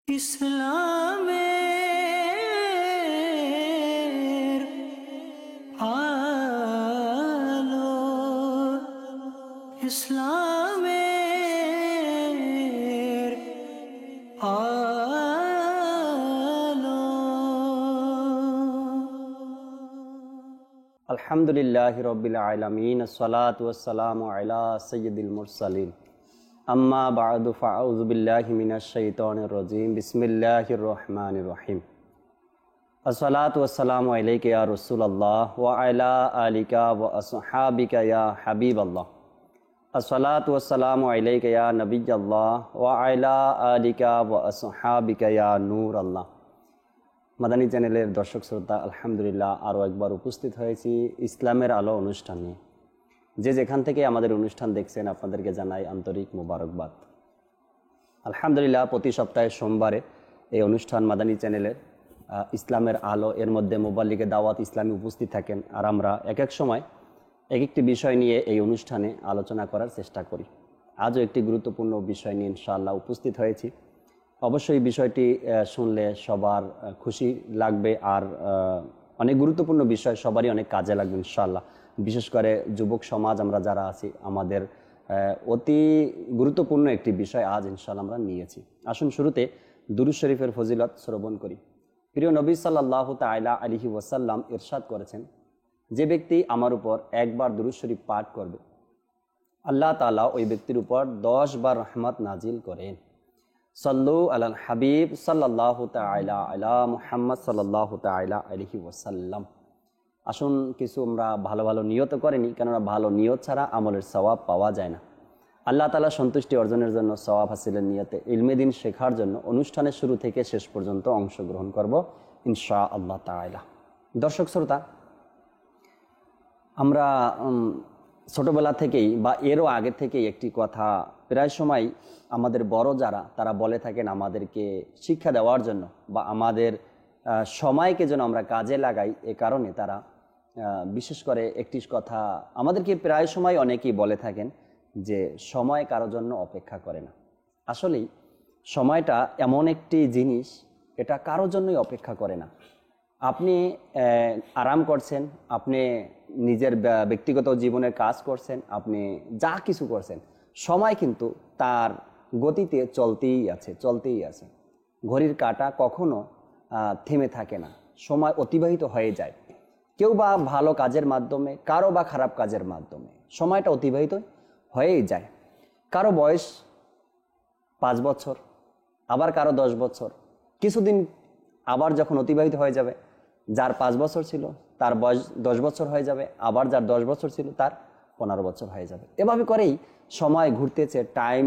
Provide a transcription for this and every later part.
ইসলামের আলো, ইসলামের আলো। আলহামদুলিল্লাহি রাব্বিল আলামিন, আসসালাতু ওয়াসসালামু আলা সাইয়্যিদিল মুরসালিন, আম্মা বা'দু, ফাআউযু বিল্লাহি মিনাশ শাইতানির রাজীম, বিসমিল্লাহির রহমানির রহিম। আসসালাতু ওয়াসসালামু আলাইকা ইয়া রাসূলুল্লাহ ওয়া আলা আলিকা ওয়া আসহাবিকা ইয়া হাবিবাল্লাহ। আসসালাতু ওয়াসসালামু আলাইকা ইয়া নবিয়্যাল্লাহ ওয়া আলা আলিকা ওয়া আসহাবিকা ইয়া নূরাল্লাহ। মাদানী চ্যানেলের দর্শক শ্রোতা, আলহামদুলিল্লাহ আরও একবার উপস্থিত হয়েছি ইসলামের আলো অনুষ্ঠান নিয়ে। যে যেখান থেকে আমাদের অনুষ্ঠান দেখছেন আপনাদেরকে জানাই আন্তরিক মোবারকবাদ। আলহামদুলিল্লাহ প্রতি সপ্তাহে সোমবারে এই অনুষ্ঠান মাদানী চ্যানেলের ইসলামের আলো, এর মধ্যে মুবাল্লিগে দাওয়াত ইসলামী উপস্থিত থাকেন, আর আমরা এক এক সময় এক একটি বিষয় নিয়ে এই অনুষ্ঠানে আলোচনা করার চেষ্টা করি। আজও একটি গুরুত্বপূর্ণ বিষয় নিয়ে ইনশাআল্লাহ উপস্থিত হয়েছি। অবশ্যই বিষয়টি শুনলে সবার খুশি লাগবে, আর অনেক গুরুত্বপূর্ণ বিষয়, সবারই অনেক কাজে লাগবে ইনশাআল্লাহ। বিশেষ করে যুবক সমাজ আমরা যারা আছি, আমাদের অতি গুরুত্বপূর্ণ একটি বিষয় আজ ইনশাআল্লাহ আমরা নিয়েছি। আসুন শুরুতে দুরূদ শরীফের ফজিলত শ্রবণ করি। প্রিয় নবী সাল্লাল্লাহু তাআলা আলাইহি ওয়াসাল্লাম ইরশাদ করেছেন, যে ব্যক্তি আমার উপর একবার দুরূদ শরীফ পাঠ করবে, আল্লাহ তাআলা ওই ব্যক্তির উপর 10 বার রহমত নাজিল করেন। সাল্লু আলাল হাবিব সাল্লাল্লাহু তাআলা আলা মুহাম্মদ সাল্লাল্লাহু তাআলা আলাইহি ওয়াসাল্লাম। আসুন কিছু আমরা ভালো ভালো নিয়ত করে নিই, কেননা ভালো নিয়ত ছাড়া আমলের সওয়াব পাওয়া যায় না। আল্লাহ তাআলা সন্তুষ্টি অর্জনের জন্য, সওয়াব হাসিলের নিয়তে ইলমে দিন শেখার জন্য অনুষ্ঠানের শুরু থেকে শেষ পর্যন্ত অংশগ্রহণ করব ইনশাআল্লাহ তাআলা। দর্শক শ্রোতা, আমরা ছোটবেলা থেকেই বা এরও আগে থেকেই একটি কথা প্রায় সময় আমাদের বড় যারা, তারা বলে থাকেন আমাদেরকে শিক্ষা দেওয়ার জন্য বা আমাদের সময়কে যেন আমরা কাজে লাগাই। এ কারণে তারা বিশেষ করে একটি কথা আমাদেরকে প্রায় সময় অনেকেই বলে থাকেন যে সময় কারোর জন্য অপেক্ষা করে না। আসলেই সময়টা এমন একটি জিনিস, এটা কারোর জন্যই অপেক্ষা করে না। আপনি আরাম করছেন, আপনি নিজের ব্যক্তিগত জীবনের কাজ করছেন, আপনি যা কিছু করছেন, সময় কিন্তু তার গতিতে চলতেই আছে। ঘড়ির কাঁটা কখনো থেমে থাকে না, সময় অতিবাহিত হয়ে যায়। কেউ বা ভালো কাজের মাধ্যমে, কারো বা খারাপ কাজের মাধ্যমে সময়টা অতিবাহিত হয়েই যায়। কারো বয়স 5 বছর, আবার কারো 10 বছর, কিছুদিন আবার যখন অতিবাহিত হয়ে যাবে, যার 5 বছর ছিল তার বয়স 10 বছর হয়ে যাবে, আবার যার 10 বছর ছিল তার 15 বছর হয়ে যাবে। এভাবে করেই সময় ঘুরতেছে, টাইম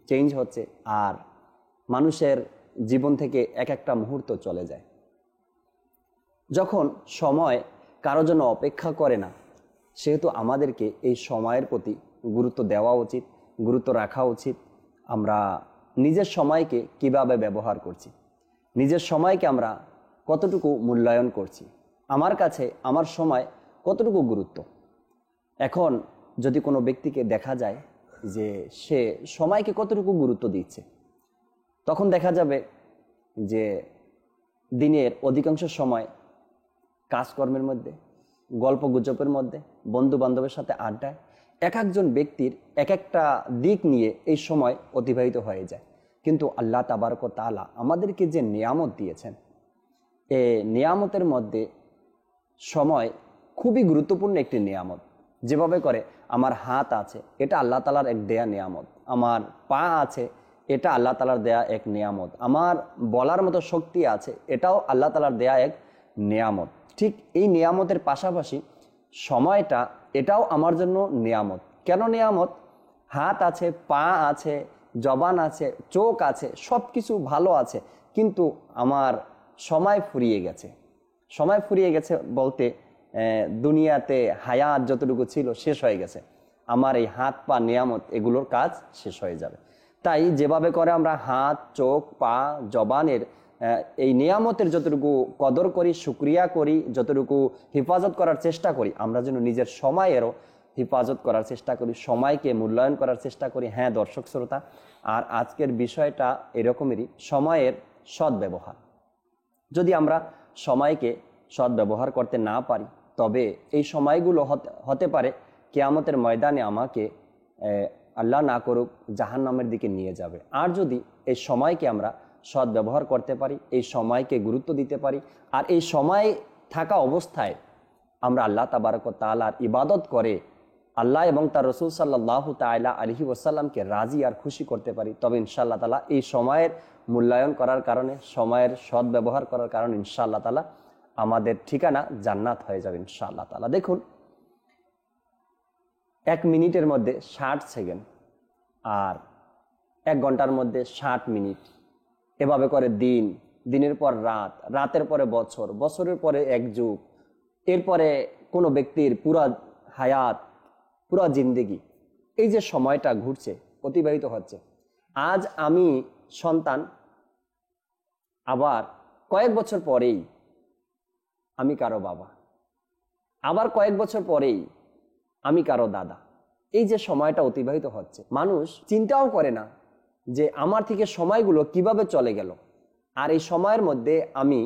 চেঞ্জ হচ্ছে, আর মানুষের জীবন থেকে এক একটা মুহূর্ত চলে যায়। যখন সময় কারোর জন্য অপেক্ষা করে না, সেহেতু আমাদেরকে এই সময়ের প্রতি গুরুত্ব দেওয়া উচিত, গুরুত্ব রাখা উচিত। আমরা নিজের সময়কে কিভাবে ব্যবহার করছি, নিজের সময়কে আমরা কতটুকু মূল্যায়ন করছি, আমার কাছে আমার সময় কতটুকু গুরুত্ব। এখন যদি কোনো ব্যক্তিকে দেখা যায় যে সে সময়কে কতটুকু গুরুত্ব দিচ্ছে, তখন দেখা যাবে যে দিনের অধিকাংশ সময় কাজকর্মের মধ্যে, গল্প গুজবের মধ্যে, বন্ধু বান্ধবের সাথে আড্ডায়, এক একজন ব্যক্তির এক একটা দিক নিয়ে এই সময় অতিবাহিত হয়ে যায়। কিন্তু আল্লাহ তাবারক ওয়া তাআলা আমাদেরকে যে নিয়ামত দিয়েছেন, এই নিয়ামতের মধ্যে সময় খুবই গুরুত্বপূর্ণ একটি নিয়ামত। যেভাবে করে আমার হাত আছে, এটা আল্লাহ তাআলার এক দেয়া নিয়ামত। আমার পা আছে, এটা আল্লাহ তাআলার দেয়া এক নিয়ামত। আমার বলার মতো শক্তি আছে, এটাও আল্লাহ তাআলার দেয়া এক নিয়ামত। ঠিক এই নিয়ামতের পাশাপাশি সময়টা, এটাও আমার জন্য নিয়ামত। কেন নিয়ামত? হাত আছে, পা আছে, জবান আছে, চোখ আছে, সব কিছু ভালো আছে, কিন্তু আমার সময় ফুরিয়ে গেছে। সময় ফুরিয়ে গেছে বলতে দুনিয়াতে হায়াত যতটুকু ছিল শেষ হয়ে গেছে। আমার এই হাত পা নিয়ামত, এগুলোর কাজ শেষ হয়ে যাবে। তাই যেভাবে করে আমরা হাত, চোখ, পা, জবানের এই নিয়ামতের যতটুকু কদর করি, শুকরিয়া করি, যতটুকু হেফাজত করার চেষ্টা করি, আমরা যেন নিজের সময়েরও হেফাজত করার চেষ্টা করি, সময়কে মূল্যায়ন করার চেষ্টা করি। হ্যাঁ দর্শক শ্রোতা, আর আজকের বিষয়টা এরকমেরই, সময়ের সদ্ব্যবহার। যদি আমরা সময়কে সদ্ব্যবহার করতে না পারি, তবে এই সময়গুলো হতে পারে কিয়ামতের ময়দানে আমাকে আল্লাহ না করুক জাহান্নামের দিকে নিয়ে যাবে। আর যদি এই সময়কে আমরা সদ্ব্যবহার করতে পারি, এই সময়কে গুরুত্ব দিতে পারি, আর এই সময় থাকা অবস্থায় আমরা আল্লাহ তাবারক ওয়া তাআলার ইবাদত করে আল্লাহ এবং তার রসুল সাল্লাল্লাহু তাআলা আলাইহি ওয়াসাল্লামকে রাজি আর খুশি করতে পারি, তবে ইনশাআল্লাহ তাআলা এই সময়ের মূল্যায়ন করার কারণে, সময়ের সদ্ব্যবহার করার কারণে ইনশাআল্লাহ তাআলা আমাদের ঠিকানা জান্নাত হয়ে যাবে ইনশাআল্লাহ তাআলা। দেখুন, 1 মিনিটের মধ্যে 60 সেকেন্ড, আর 1 ঘন্টার মধ্যে 60 মিনিট, এভাবে করে দিন, দিনের পর রাত, রাতের পরে বছর, বছরের পরে 1 যুগ, এরপরে কোনো ব্যক্তির পুরা হায়াত, পুরা জিন্দেগি, এই যে সময়টা ঘুরছে, অতিবাহিত হচ্ছে। আজ আমি সন্তান, আবার কয়েক বছর পরেই আমি কারো বাবা, আবার কয়েক বছর পরেই আমি কারো দাদা। এই যে সময়টা অতিবাহিত হচ্ছে, মানুষ চিন্তাও করে না যে আমার থেকে সময়গুলো কিভাবে চলে গেল, আর এই সময়ের মধ্যে আমি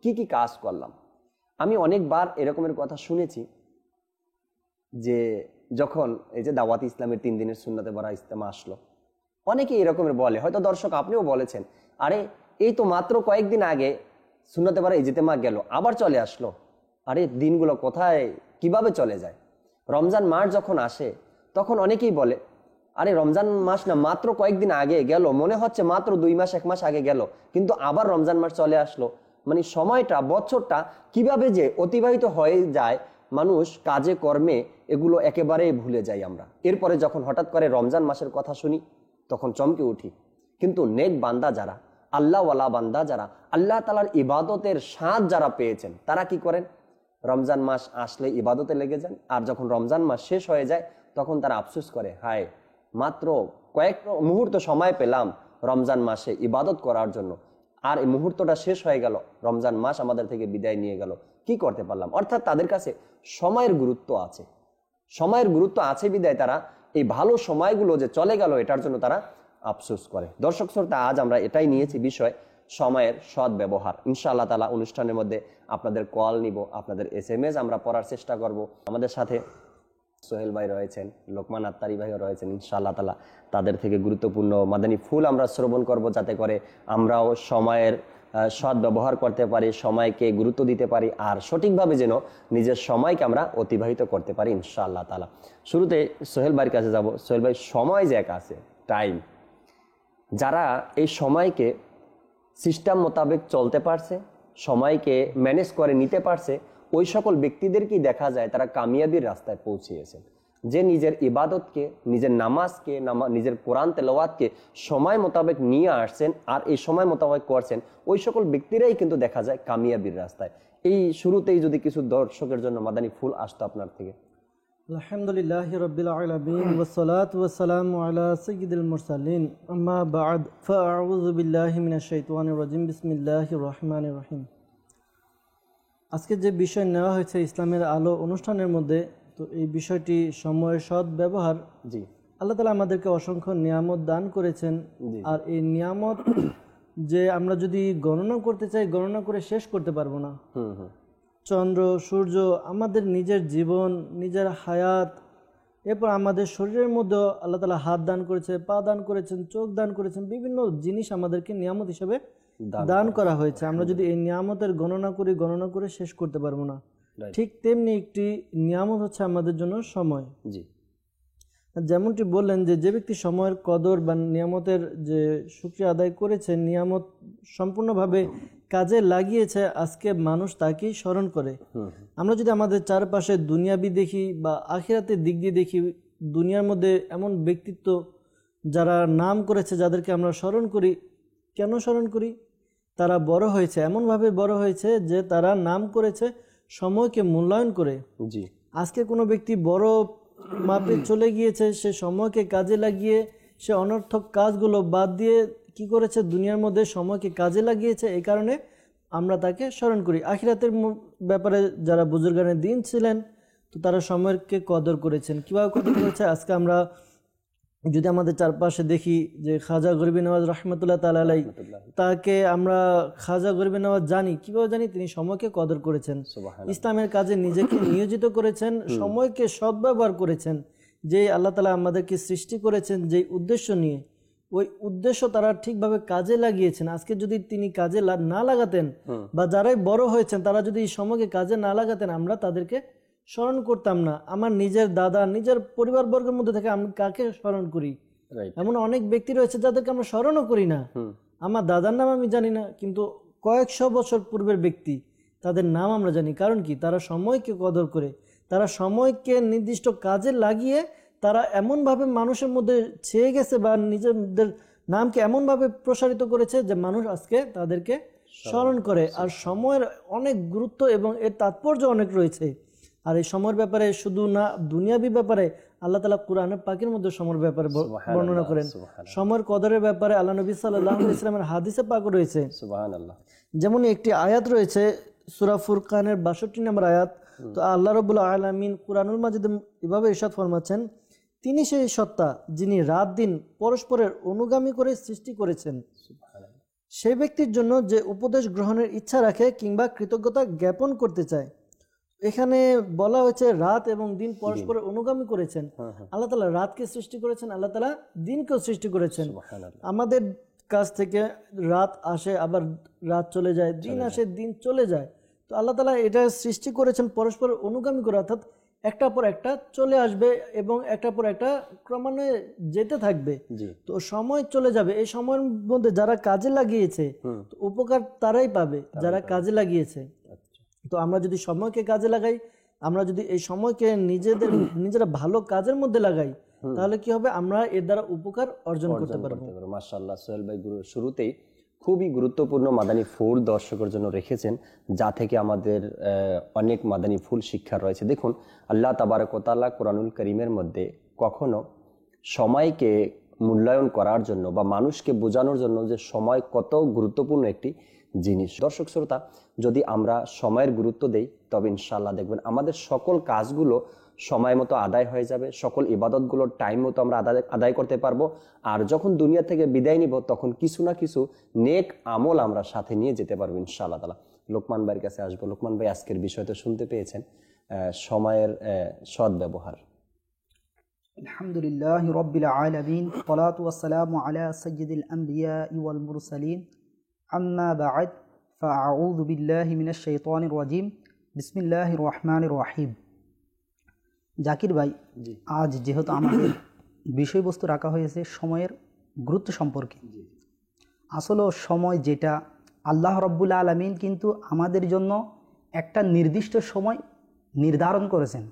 কি কি কাজ করলাম। আমি অনেকবার এরকমের কথা শুনেছি যে যখন এই যে দাওয়াত ইসলামের 3 দিনের সুন্নতে ভরা ইজতেমা আসলো, অনেকেই এরকমের বলে, হয়তো দর্শক আপনিও বলেছেন, আরে এই তো মাত্র কয়েকদিন আগে সুন্নতে ভরা ইজতেমা গেল, আবার চলে আসলো, আরে দিনগুলো কোথায় কিভাবে চলে যায়। রমজান মাস যখন আসে তখন অনেকেই বলে, আরে রমজান মাস না মাত্র কয়েকদিন আগে গেল, মনে হচ্ছে মাত্র 2 মাস 1 মাস আগে গেল, কিন্তু আবার রমজান মাস চলে আসলো। মানে সময়টা, বছরটা কিভাবে যে অতিবাহিত হয়ে যায়, মানুষ কাজে কর্মে এগুলো একেবারেই ভুলে যাই আমরা। এরপরে যখন হঠাৎ করে রমজান মাসের কথা শুনি তখন চমকে উঠি। কিন্তু নেক বান্দা যারা, আল্লাহওয়ালা বান্দা যারা, আল্লাহ তাআলার ইবাদতের স্বাদ যারা পেয়েছেন, তারা কি করেন? রমজান মাস আসলে ইবাদতে লেগে যান, আর যখন রমজান মাস শেষ হয়ে যায় তখন তারা আফসোস করে, হায় মাত্র কয়েক মুহূর্ত সময় পেলাম রমজান মাসে ইবাদত করার জন্য, আর এই মুহূর্তটা শেষ হয়ে গেল, রমজান মাস আমাদের থেকে বিদায় নিয়ে গেল, কি করতে পারলাম। অর্থাৎ তাদের কাছে সময়ের গুরুত্ব আছে, সময়ের গুরুত্ব আছে বিদায় তারা এই ভালো সময়গুলো যে চলে গেল এটার জন্য তারা আফসোস করে। দর্শক শ্রোতা, আজ আমরা এটাই নিয়েছি বিষয়, সময়ের সদ্ব্যবহার। ইনশাআল্লাহ তাআলা অনুষ্ঠানের মধ্যে আপনাদের কল নিব, আপনাদের SMS আমরা পড়ার চেষ্টা করব। আমাদের সাথে সোহেল ভাই রয়েছেন, লোকমান আত্তারি ভাইও রয়েছেন, ইনশাআল্লাহ তাআলা তাদের থেকে গুরুত্বপূর্ণ মাদানী ফুল আমরা শ্রবণ করব, যাতে করে আমরাও সময়ের সদ্ব্যবহার করতে পারি, সময়কে গুরুত্ব দিতে পারি, আর সঠিকভাবে যেন নিজের সময়কে আমরা অতিবাহিত করতে পারি ইনশাআল্লাহ তাআলা। শুরুতে সোহেল ভাইয়ের কাছে যাব। সোহেল ভাই, সময় যে এক আছে, টাইম, যারা এই সময়কে সিস্টেম মোতাবেক চলতে পারছে, সময়কে ম্যানেজ করে নিতে পারছে, ওই সকল ব্যক্তিদেরকেই দেখা যায় তারা কামিয়াবির রাস্তায় পৌঁছিয়েছেন। যে নিজের ইবাদতকে, নিজের নামাজকে, নিজের কোরআন তেলাওয়াতকে সময় মোতাবেক নিয়ে আসছেন আর এই সময় মোতাবেক করছেন, ওই সকল ব্যক্তিরাই কিন্তু দেখা যায় কামিয়াবির রাস্তায়। এই শুরুতেই যদি কিছু দর্শকের জন্য মাদানী ফুল আসতো আপনার থেকে। আলহামদুলিল্লাহি রাব্বিল আলামিন ওয়াসসালাতু ওয়াসসালামু আলা সাইয়্যিদিল মুরসালিন, আম্মা বা'দ, ফাআউযু বিল্লাহি মিনাশ শাইতানির রাজিম, বিসমিল্লাহির রহমানির রহিম। আজকে যে বিষয় নেওয়া হয়েছে ইসলামের আলো অনুষ্ঠানের মধ্যে, তো এই বিষয়টি সময়ের সৎ ব্যবহার। জি, আল্লাহ তাআলা আমাদেরকে অসংখ্য নিয়ামত দান করেছেন, আর এই নিয়ামত যে আমরা যদি গণনা করতে চাই, গণনা করে শেষ করতে পারবো না। চন্দ্র, সূর্য, আমাদের নিজের জীবন, নিজের হায়াত, এরপর আমাদের শরীরের মধ্যে আল্লাহ তাআলা হাত দান করেছে, পা দান করেছেন, চোখ দান করেছেন, বিভিন্ন জিনিস আমাদেরকে নিয়ামত হিসেবে দান করা হয়েছে। আমরা যদি এই নিয়ামতের গণনা করি, গণনা করে শেষ করতে পারবো না। ঠিক তেমনি একটি নিয়ামত হচ্ছে আমাদের জন্য সময়। জি, যেমনটি বললেন যে ব্যক্তি সময়ের কদর বা নিয়ামতের যে শুকরিয়া আদায় করেছে, নিয়ামত সম্পূর্ণভাবে কাজে লাগিয়েছে, আজকে মানুষ তাকেই স্মরণ করে। আমরা যদি আমাদের চারপাশে দুনিয়াবি দেখি বা আখিরাতের দিক দিয়ে দেখি, দুনিয়ার মধ্যে এমন ব্যক্তিত্ব যারা নাম করেছে, যাদেরকে আমরা স্মরণ করি, কেন স্মরণ করি? তারা বড় হয়েছে, এমনভাবে বড় হয়েছে যে তারা নাম করেছে সময়কে মূল্যায়ন করে। জি, আজকে কোনো ব্যক্তি বড় মাপে চলে গিয়েছে, সে সময়কে কাজে লাগিয়ে সে অনর্থক কাজগুলো বাদ দিয়ে কি করেছে? দুনিয়ার মধ্যে সময়কে কাজে লাগিয়েছে। এই কারণে আমরা তাকে স্মরণ করি। আখিরাতের ব্যাপারে যারা বুজুর্গানে দিন ছিলেন, তো তারা সময়কে কদর করেছেন। কীভাবে কদর করেছে? আজকে আমরা যদি আমাদের চারপাশে দেখি যে খাজা গরিবি নওয়াজ রহমতুল্লাহ তাআলা আলাই, তাকে আমরা খাজা গরিবি নওয়াজ জানি, কিভাবে জানি? তিনি সময়কে কদর করেছেন, ইসলামের কাজে নিজেকে নিয়োজিত করেছেন, সময়কে সদ্ব্যবহার করেছেন। যে আল্লাহ তাআলা আমাদেরকে সৃষ্টি করেছেন যে উদ্দেশ্য নিয়ে, ওই উদ্দেশ্য তারা ঠিকভাবে কাজে লাগিয়েছেন। আজকে যদি তিনি কাজে না লাগাতেন, বা যারাই বড় হয়েছেন তারা যদি এই সময়কে কাজে না লাগাতেন, আমরা তাদেরকে স্মরণ করতাম না। আমার নিজের দাদা, নিজের পরিবারবর্গের মধ্যে থেকে আমি কাকে স্মরণ করি? এমন অনেক ব্যক্তি রয়েছে যাদেরকে আমরা স্মরণও করি না। আমার দাদার নাম আমি জানি না, কিন্তু কয়েকশো বছর পূর্বের ব্যক্তি, তাদের নাম আমরা জানি। কারণ কি? তারা সময়কে কদর করে, তারা সময়কে নির্দিষ্ট কাজে লাগিয়ে তারা এমনভাবে মানুষের মধ্যে ছেয়ে গেছে, বা নিজেদের নামকে এমনভাবে প্রসারিত করেছে যে মানুষ আজকে তাদেরকে স্মরণ করে। আর সময়ের অনেক গুরুত্ব এবং এর তাৎপর্য অনেক রয়েছে। আর এই সময়ের ব্যাপারে শুধু না, দুনিয়াবি ব্যাপারে আল্লাহ তাআলা কুরআনের পাকের মধ্যে সময়ের ব্যাপারে বর্ণনা করেন। সময়ের কদরের ব্যাপারে আল্লাহ নবী সাল্লাল্লাহু আলাইহি ওয়াসাল্লামের হাদিসে পাক রয়েছে। সুবহানাল্লাহ। যেমন একটি আয়াত রয়েছে সূরা ফুরকানের 62 নম্বর আয়াত। তো আল্লাহ রাব্বুল আলামিন কুরআনুল মাজিদে এভাবে ইরশাদ ফরমাচ্ছেন, তিনি সেই সত্তা যিনি রাত দিন পরস্পরের অনুগামী করে সৃষ্টি করেছেন। সেই ব্যক্তির জন্য যে উপদেশ গ্রহণের ইচ্ছা রাখে কিংবা কৃতজ্ঞতা জ্ঞাপন করতে চায়। এখানে বলা হয়েছে রাত এবং দিন পরস্পরের অনুগামী করেছেন। আল্লাহ তাআলা রাতকে সৃষ্টি করেছেন, আল্লাহ তাআলা দিনকেও সৃষ্টি করেছেন। আমাদের কাছ থেকে রাত আসে, আবার রাত চলে যায়, দিন আসে, দিন চলে যায়। তো আল্লাহ তাআলা এটা সৃষ্টি করেছেন পরস্পরের অনুগামী করে, অর্থাৎ একটা পর একটা চলে আসবে এবং একটা পর একটা ক্রমান্বয়ে যেতে থাকবে। তো সময় চলে যাবে, এই সময়ের মধ্যে যারা কাজে লাগিয়েছে উপকার তারাই পাবে যারা কাজে লাগিয়েছে। তো আমরা যদি সময়কে কাজে লাগাই, আমরা যদি এই সময়কে নিজেরা ভালো কাজের মধ্যে লাগাই, তাহলে কি হবে? আমরা এর দ্বারা উপকার অর্জন করতে পারবো। মাশাআল্লাহ। সোহেল ভাই শুরুতেই খুবই গুরুত্বপূর্ণ মাদানী ফুল দর্শকের জন্য রেখেছেন, যা থেকে আমাদের অনেক মাদানী ফুল শিক্ষা রয়েছে। দেখুন, আল্লাহ তাবারক ওয়া তাআলা কোরআনুল কারীমের মধ্যে কখনো সময়কে মূল্যায়ন করার জন্য বা মানুষকে বোঝানোর জন্য যে সময় কত গুরুত্বপূর্ণ একটি জিনিস। দর্শক শ্রোতা, যদি আমরা সময়ের গুরুত্ব দেই, তবে ইনশাআল্লাহ দেখবেন আমাদের সকল কাজগুলো সময় মতো আদায় হয়ে যাবে, সকল ইবাদতগুলো টাইম মতো আমরা আদায় করতে পারবো। আর যখন দুনিয়া থেকে বিদায় নিব, তখন কিছু না কিছু নেক আমল আমরা সাথে নিয়ে যেতে পারবো ইনশাআল্লাহ তাআলা। লোকমান ভাইয়ের কাছে আসবো। লোকমান ভাই, আজকের বিষয় তো শুনতে পেয়েছেন, সময়ের সদ্ব্যবহার। আলহামদুলিল্লাহি রাব্বিল আলামিন, সালাতু ওয়াসসালামু আলা সাইয়্যিদিল আমবিয়া ওয়াল মুরসালিন, আম্মা বা'দ, ফাআউযু বিল্লাহি মিনাশ শাইতানির রাজিম, বিসমিল্লাহির রহমানির রহিম। জাকির ভাই, আজ যেহেতু আমাদের বিষয়বস্তু রাখা হয়েছে সময়ের গুরুত্ব সম্পর্কে, আসলে সময় যেটা আল্লাহ রাব্বুল আলামিন কিন্তু আমাদের জন্য একটা নির্দিষ্ট সময় নির্ধারণ করেছেন।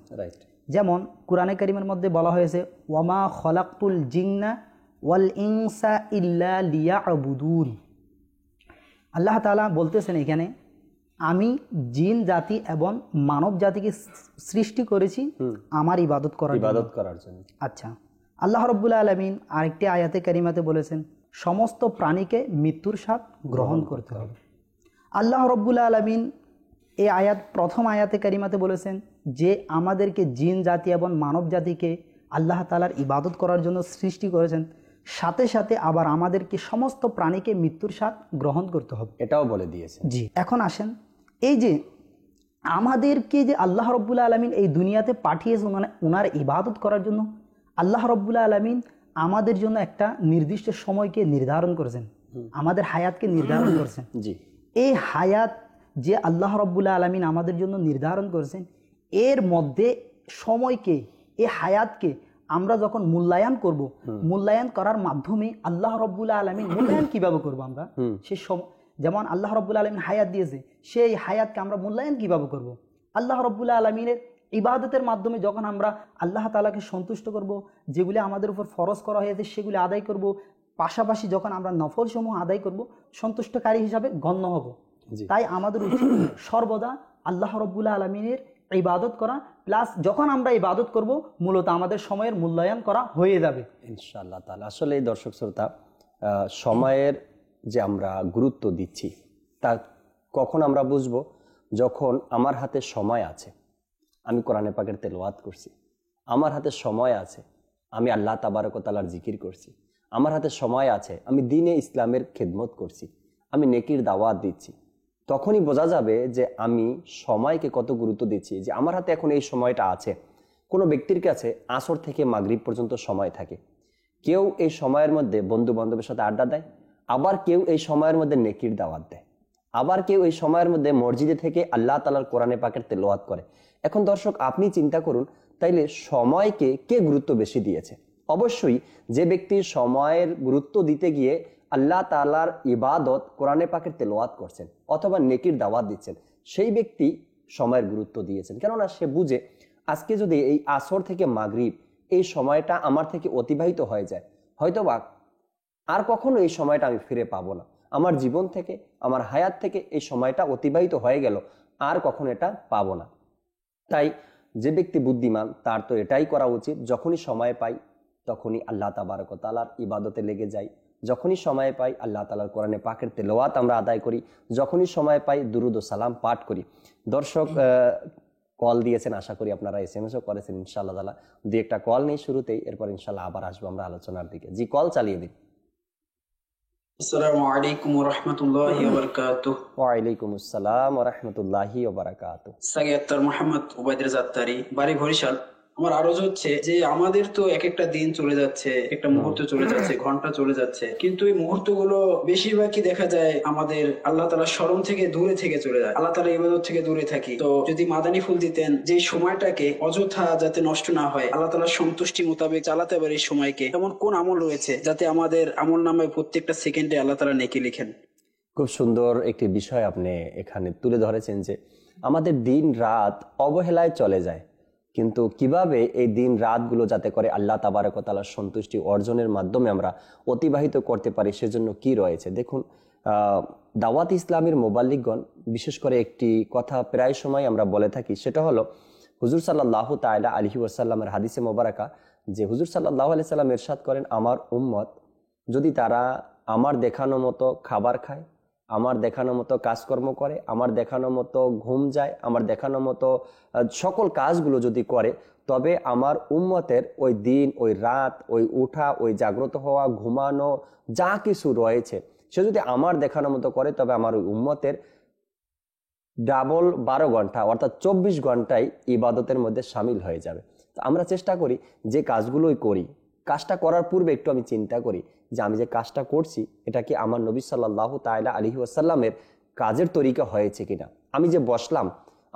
যেমন কোরআনে কারিমের মধ্যে বলা হয়েছে, ওয়ামা খলাকতুল জিন্না ওয়াল ইনসা ইল্লা লিয়াবুদুন। আল্লাহ তাআলা বলতেছেন এখানে, আমি জিন জাতি এবং মানব জাতিকে সৃষ্টি করেছি আমার ইবাদত করার জন্য। আচ্ছা, আল্লাহ রাব্বুল আলামিন আরেকটি আয়াতে কারিমাতে বলেছেন, সমস্ত প্রাণীকে মৃত্যুর স্বাদ গ্রহণ করতে হবে। আল্লাহ রাব্বুল আলামিন এই প্রথম আয়াতে কারিমাতে বলেছেন যে আমাদেরকে জিন জাতি এবং মানব জাতিকে আল্লাহ তাআলার ইবাদত করার জন্য সৃষ্টি করেছেন, সাথে সাথে আবার আমাদেরকে সমস্ত প্রাণীকে মৃত্যুর স্বাদ গ্রহণ করতে হবে, এটাও বলে দিয়েছেন। জি, এখন আসেন, এই যে আমাদেরকে যে আল্লাহ রাব্বুল আলামিন এই দুনিয়াতে পাঠিয়েছে ওনার ইবাদত করার জন্য, আল্লাহ রাব্বুল আলামিন আমাদের জন্য একটা নির্দিষ্ট সময়কে নির্ধারণ করেছেন, আমাদের হায়াতকে নির্ধারণ করেছেন। জি, এই হায়াত যে আল্লাহ রাব্বুল আলামিন আমাদের জন্য নির্ধারণ করেছেন, এর মধ্যে সময়কে, এই হায়াতকে আমরা যখন মূল্যায়ন করব, মূল্যায়ন করার মাধ্যমে আল্লাহ রাব্বুল আলামিন মূল্যায়ন কিভাবে করব আমরা, সেই যেমন আল্লাহ রাব্বুল আলামিন হায়াত দিয়েছে, সেই হায়াতকে আমরা মূল্যায়ন কিভাবে করব? আল্লাহ রাব্বুল আলামিনের ইবাদতের মাধ্যমে যখন আমরা আল্লাহ তাআলাকে সন্তুষ্ট করব, যেগুলি আমাদের উপর ফরজ করা হয়েছে সেগুলি আদায় করব, পাশাপাশি যখন আমরা নফল সমূহ আদায় করব, সন্তুষ্টকারী হিসাবে গণ্য হব। তাই আমাদের উচিত সর্বদা আল্লাহ রাব্বুল আলামিনের ইবাদত করা, প্লাস যখন আমরা ইবাদত করব মূলত আমাদের সময়ের মূল্যায়ন করা হয়ে যাবে ইনশাআল্লাহ তাআলা। আসলে এই দর্শক শ্রোতা, সময়ের যে আমরা গুরুত্ব দিচ্ছি তা কখন আমরা বুঝবো? যখন আমার হাতে সময় আছে, আমি কোরআনে পাকের তেলাওয়াত করছি, আমার হাতে সময় আছে, আমি আল্লাহ তাবারক ওয়া তাআলার জিকির করছি, আমার হাতে সময় আছে, আমি দিনে ইসলামের খেদমত করছি, আমি নেকির দাওয়াত দিচ্ছি, তখনই বোঝা যাবে যে আমি সময়কে কত গুরুত্ব দিচ্ছি, যে আমার হাতে এখন এই সময়টা আছে। কোনো ব্যক্তির কাছে আসর থেকে মাগরিব পর্যন্ত সময় থাকে, কেউ এই সময়ের মধ্যে বন্ধু বান্ধবের সাথে আড্ডা দেয়, আবার কেউ এই সময়ের মধ্যে নেকির দাওয়াত দেয়, আবার কেউ এই সময়ের মধ্যে মসজিদে থেকে আল্লাহ তাআলার কোরআনে পাকের তেলাওয়াত করে। এখন দর্শক, আপনি চিন্তা করুন, তাইলে সময়কে কে গুরুত্ব বেশি দিয়েছে? অবশ্যই যে ব্যক্তি সময়ের গুরুত্ব দিতে গিয়ে আল্লাহ তাআলার ইবাদত কোরআনে পাকের তেলাওয়াত করছেন অথবা নেকির দাওয়াত দিচ্ছেন, সেই ব্যক্তি সময়ের গুরুত্ব দিয়েছেন। কেননা সে বুঝে আজকে যদি এই আসর থেকে মাগরিব এই সময়টা আমার থেকে অতিবাহিত হয়ে যায়, হয়তোবা আর কখনো এই সময়টা আমি ফিরে পাবো না, আমার জীবন থেকে, আমার হায়াত থেকে এই সময়টা অতিবাহিত হয়ে গেল, আর কখনো এটা পাবো না। তাই যে ব্যক্তি বুদ্ধিমান তার তো এটাই করা উচিত, যখনই সময় পাই তখনই আল্লাহ তাবারক ওয়া তাআলার ইবাদতে লেগে যাই, যখনই সময় পাই আল্লাহ তাআলার কোরআনে পাকের তেলাওয়াত আমরা আদায় করি, যখনই সময় পাই দুরুদ ও সালাম পাঠ করি। দর্শক কল দিয়েছেন, আশা করি আপনারা SMS ও করেছেন ইনশাআল্লাহ তাআলা। দুই একটা কল নেই শুরুতেই, এরপর ইনশাআল্লাহ আবার আসবো আমরা আলোচনার দিকে। জি, কল চালিয়ে দিন। আসসালামু আলাইকুম ওয়া রাহমাতুল্লাহি ওয়া বারাকাতুহু। ওয়া আলাইকুম আসসালাম ওয়া রাহমাতুল্লাহি ওয়া বারাকাতুহু। সাগিয়াত্তার মোহাম্মদ ওবায়দুর জাত্তারি, বাড়ি বরিশাল। আমার আরজ হচ্ছে যে আমাদের তো এক একটা দিন চলে যাচ্ছে, একটা মুহূর্ত চলে যাচ্ছে, ঘন্টা চলে যাচ্ছে, কিন্তু এই মুহূর্তগুলো বেশিরভাগই দেখা যায় আমাদের আল্লাহ তাআলার স্মরণ থেকে দূরে থেকে চলে যায়, আল্লাহ তাআলার ইবাদত থেকে দূরে থাকি। তো যদি মাদানী ফুল দিতেন, যে সময়টাকে অযথা যাতে নষ্ট না হয়, আল্লাহ তাআলার সন্তুষ্টি মোতাবেক চালাতে পারে এই সময়কে, এমন কোন আমল রয়েছে যাতে আমাদের আমল নামায় প্রত্যেকটা সেকেন্ডে আল্লাহ তাআলা নেকি লিখেন? খুব সুন্দর একটি বিষয় আপনি এখানে তুলে ধরেছেন যে আমাদের দিন রাত অবহেলায় চলে যায়, কিন্তু কিভাবে এই দিন রাতগুলো যাতে করে আল্লাহ তাবারক ওয়া তাআলার সন্তুষ্টি অর্জনের মাধ্যমে আমরা অতিবাহিত করতে পারি, সেজন্য কি রয়েছে দেখুন। দাওয়াত ইসলামের মোবাল্লিগগণ বিশেষ করে একটি কথা প্রায় সময় আমরা বলে থাকি, সেটা হলো হুজুর সাল্লাল্লাহু তাআলা আলাইহি ওয়াসাল্লামের হাদিসে মোবারকা, যে হুজুর সাল্লাল্লাহু আলাইহি সাল্লাম ইরশাদ করেন, আমার উম্মত যদি তারা আমার দেখানো মতো খাবার খায়, আমার দেখানো মতো কাজকর্ম করে, আমার দেখানো মতো ঘুম যায়, আমার দেখানো মতো সকল কাজগুলো যদি করে, তবে আমার উম্মতের ওই দিন, ওই রাত, ওই উঠা, ওই জাগ্রত হওয়া, ঘুমানো, যা কিছু রয়েছে সে যদি আমার দেখানো মতো করে, তবে আমার ওই উম্মতের ডাবল 12 ঘন্টা অর্থাৎ 24 ঘন্টায় ইবাদতের মধ্যে সামিল হয়ে যাবে। তো আমরা চেষ্টা করি যে কাজগুলোই করি, কাজটা করার পূর্বে একটু আমি চিন্তা করি যে আমি যে কাজটা করছি এটা কি আমার নবী সাল্লাল্লাহু তাআলা আলাইহি ওয়াসাল্লামের কাজের তরিকা হয়েছে কিনা। আমি যে বসলাম,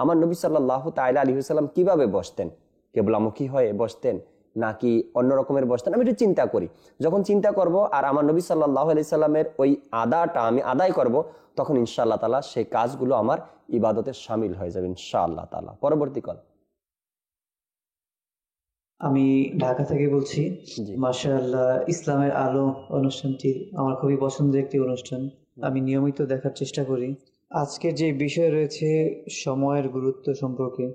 আমার নবী সাল্লাল্লাহু তাআলা আলাইহি ওয়াসাল্লাম কিভাবে বসতেন, কেবলামুখী হয়ে বসতেন নাকি অন্য রকমের বসতেন, আমি একটু চিন্তা করি। যখন চিন্তা করব আর আমার নবী সাল্লাল্লাহু আলাইহি সাল্লামের ওই আদাটা আমি আদায় করব, তখন ইনশাআল্লাহ তাআলা সেই কাজগুলো আমার ইবাদতে শামিল হয়ে যাবে ইনশাআল্লাহ তাআলা। পরবর্তী কল। আমি ঢাকা থেকে বলছি। মাশাআল্লাহ, ইসলামের আলো অনুষ্ঠানটি আমার খুবই পছন্দের একটি অনুষ্ঠান, আমি নিয়মিত দেখার চেষ্টা করি। আজকের যে বিষয় রয়েছে সময়ের গুরুত্ব সম্পর্কে,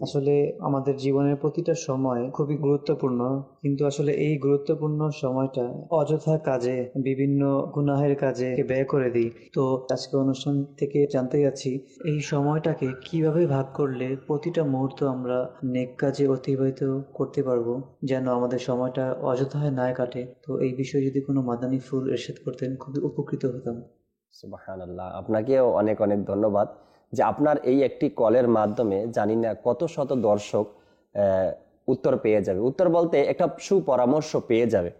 আসলে আমাদের জীবনের প্রতিটা সময় খুবই গুরুত্বপূর্ণ, কিন্তু আসলে এই গুরুত্বপূর্ণ সময়টা অযথা কাজে, বিভিন্ন গুনাহের কাজে ব্যয় করে দিই। তো আজকে অনুষ্ঠান থেকে জানতে যাচ্ছি এই সময়টাকে কিভাবে ভাগ করলে প্রতিটা মুহূর্ত আমরা নেক কাজে অতিবাহিত করতে পারবো, যেন আমাদের সময়টা অযথায় না কাটে। তো এই বিষয়ে যদি কোনো মাদানী ফুল ইরশাদ করতেন, খুবই উপকৃত হতাম। সুবহানাল্লাহ, আপনাকেও অনেক অনেক ধন্যবাদ যে আপনার এই একটি কলের মাধ্যমে জানি না কত শত দর্শক উত্তর পেয়ে যাবে, উত্তর বলতে একটা সুপরামর্শ পেয়ে যাবে।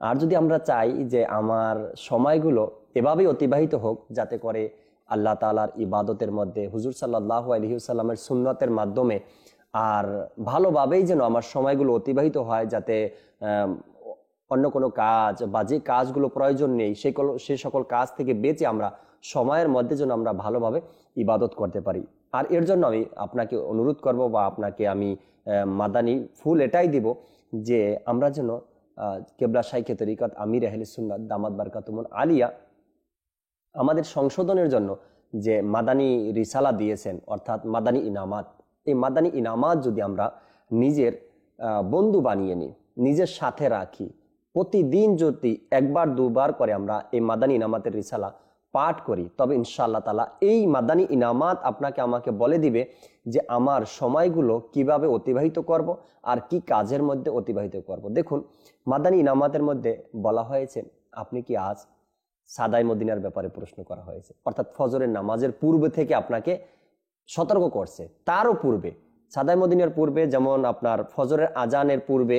আর যদি আমরা চাই যে আমার সময়গুলো এভাবেই অতিবাহিত হোক যাতে করে আল্লাহ তাআলার ইবাদতের মধ্যে, হুজুর সাল্লাল্লাহু আলাইহি ওয়াসাল্লামের সুন্নতের মাধ্যমে আর ভালোভাবেই যেন আমার সময়গুলো অতিবাহিত হয়, যাতে অন্য কোনো কাজ বা যে কাজগুলো প্রয়োজন নেই সে সকল কাজ থেকে বেঁচে আমরা সময়ের মধ্যে যেন আমরা ভালোভাবে ইবাদত করতে পারি। আর এর জন্য আমি আপনাকে অনুরোধ করব বা আপনাকে আমি মাদানী ফুল এটাই দিব যে আমরা যেন কেবলা শাইখে তরিকত আমির আহলে সুন্নাত দামাত বারকাতুহুল আলিয়া আমাদের সংশোধনের জন্য যে মাদানী রিসালা দিয়েছেন, অর্থাৎ মাদানী ইনামাত, এই মাদানী ইনামাত যদি আমরা নিজের বন্ধু বানিয়ে নিই, নিজের সাথে রাখি, প্রতিদিন যদি একবার দুবার করে আমরা এই মাদানী ইনামাতের রিসালা পাঠ করি, তবে ইনশাআল্লাহ তাআলা এই মাদানী ইনামাত আপনাকে আমাকে বলে দিবে যে আমার সময়গুলো কিভাবে অতিবাহিত করব আর কি কাজের মধ্যে অতিবাহিত করব। দেখুন, মাদানী ইনামাতের মধ্যে বলা হয়েছে আপনি কি আজ সাদাই মদিনার ব্যাপারে প্রশ্ন করা হয়েছে, অর্থাৎ ফজরের নামাজের পূর্বে থেকে আপনাকে সতর্ক করছে। তারও পূর্বে সাদাই মদিনার পূর্বে, যেমন আপনার ফজরের আজানের পূর্বে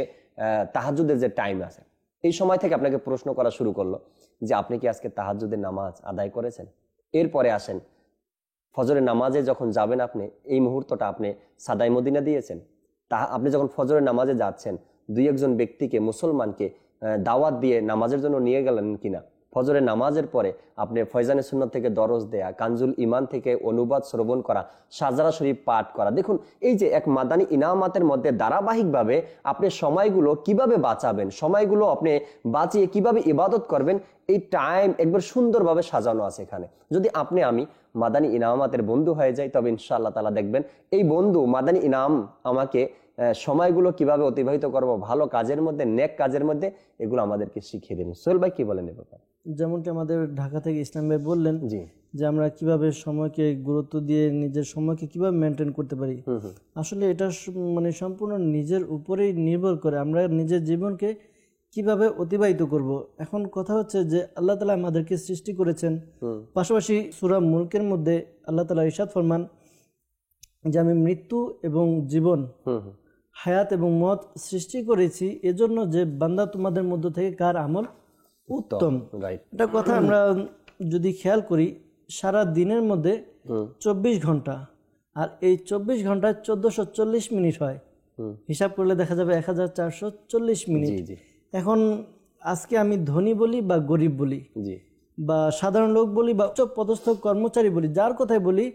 তাহাজ্জুদের যে টাইম আছে, এই সময় থেকে আপনাকে প্রশ্ন করা শুরু করলো যে আপনি কি আজকে তাহাজ্জুদের নামাজ আদায় করেছেন। এরপরে আসেন ফজরের নামাজে যখন যাবেন, আপনি এই মুহূর্তটা আপনি সাদাই মদিনা দিয়েছেন। আপনি যখন ফজরের নামাজে যাচ্ছেন, দুই একজন ব্যক্তিকে, মুসলমানকে দাওয়াত দিয়ে নামাজের জন্য নিয়ে গেলেন কিনা। ফজরের নামাজের পরে আপনি ফয়জানে সুন্নাত থেকে দরজ দেয়া, কানজুল ইমান থেকে অনুবাদ শ্রবণ করা, সাজরা শরীফ পাঠ করা। দেখুন, এই যে এক মাদানী ইনামাতের মধ্যে ধারাবাহিকভাবে আপনি সময়গুলো কিভাবে বাঁচাবেন, সময়গুলো আপনি বাঁচিয়ে কিভাবে ইবাদত করবেন, এই টাইম একবার সুন্দরভাবে সাজানো আছে এখানে। যদি আপনি আমি মাদানী ইনামাতের বন্ধু হয়ে যাই, তবে ইনশাআল্লাহ তাআলা দেখবেন এই বন্ধু মাদানী ইনাম আমাকে সময়গুলো কিভাবে অতিবাহিত করব ভালো কাজের মধ্যে, নেক কাজের মধ্যে, এগুলো আমাদেরকে শিখিয়ে দেবেন। সোহেল ভাই কি বলেন এ ব্যাপারে? যেমনটি আমাদের ঢাকা থেকে ইসলাম ভাই বললেন জি, যে আমরা কিভাবে সময়কে গুরুত্ব দিয়ে নিজের সময়কে কিভাবে মেনটেন করতে পারি। আসলে এটা মানে সম্পূর্ণ নিজের উপরেই নির্ভর করে, আমরা নিজের জীবনকে কিভাবে অতিবাহিত করব। এখন কথা হচ্ছে যে আল্লাহ তাআলা আমাদেরকে সৃষ্টি করেছেন, পাশাপাশি সূরা মুলকের মধ্যে আল্লাহ তাআলা ইরশাদ ফরমান যে আমি মৃত্যু এবং জীবন, হায়াত এবং মত সৃষ্টি করেছি এজন্য যে বান্দা তোমাদের মধ্য থেকে কার আমল উত্তম। এটা কথা আমরা যদি খেয়াল করি, সারা দিনের মধ্যে 24 ঘন্টা, আর এই 24 ঘন্টায় 1440 মিনিট হয়। হিসাব করলে দেখা যাবে 1440 মিনিট। এখন আজকে আমি ধনী বলি বা গরিব বলি, বা সাধারণ লোক বলি বা উচ্চ পদস্থ কর্মচারী বলি, যার কথাই বলি,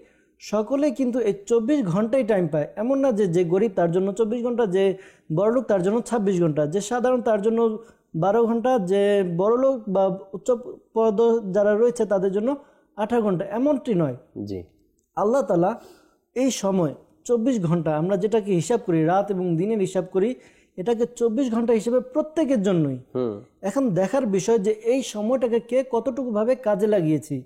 সকলে কিন্তু এই 24 ঘন্টাই টাইম পায়। এমন না যে যে গরিব তার জন্য 24 ঘন্টা, যে বড়লোক তার জন্য 26 ঘন্টা, যে সাধারণ তার জন্য 12 ঘন্টা, যে বড়লোক বা উচ্চ পদ যারা রয়েছে তাদের জন্য 18 ঘন্টা, এমনটি নয়। জি, আল্লাহ তাআলা এই সময় 24 ঘন্টা, আমরা যেটাকে হিসাব করি রাত এবং দিনের হিসাব করি, এটাকে 24 ঘন্টা হিসেবে প্রত্যেকের জন্যই। এখন দেখার বিষয় যে এই সময়টাকে কে কতটুকু ভাবে কাজে লাগিয়েছি।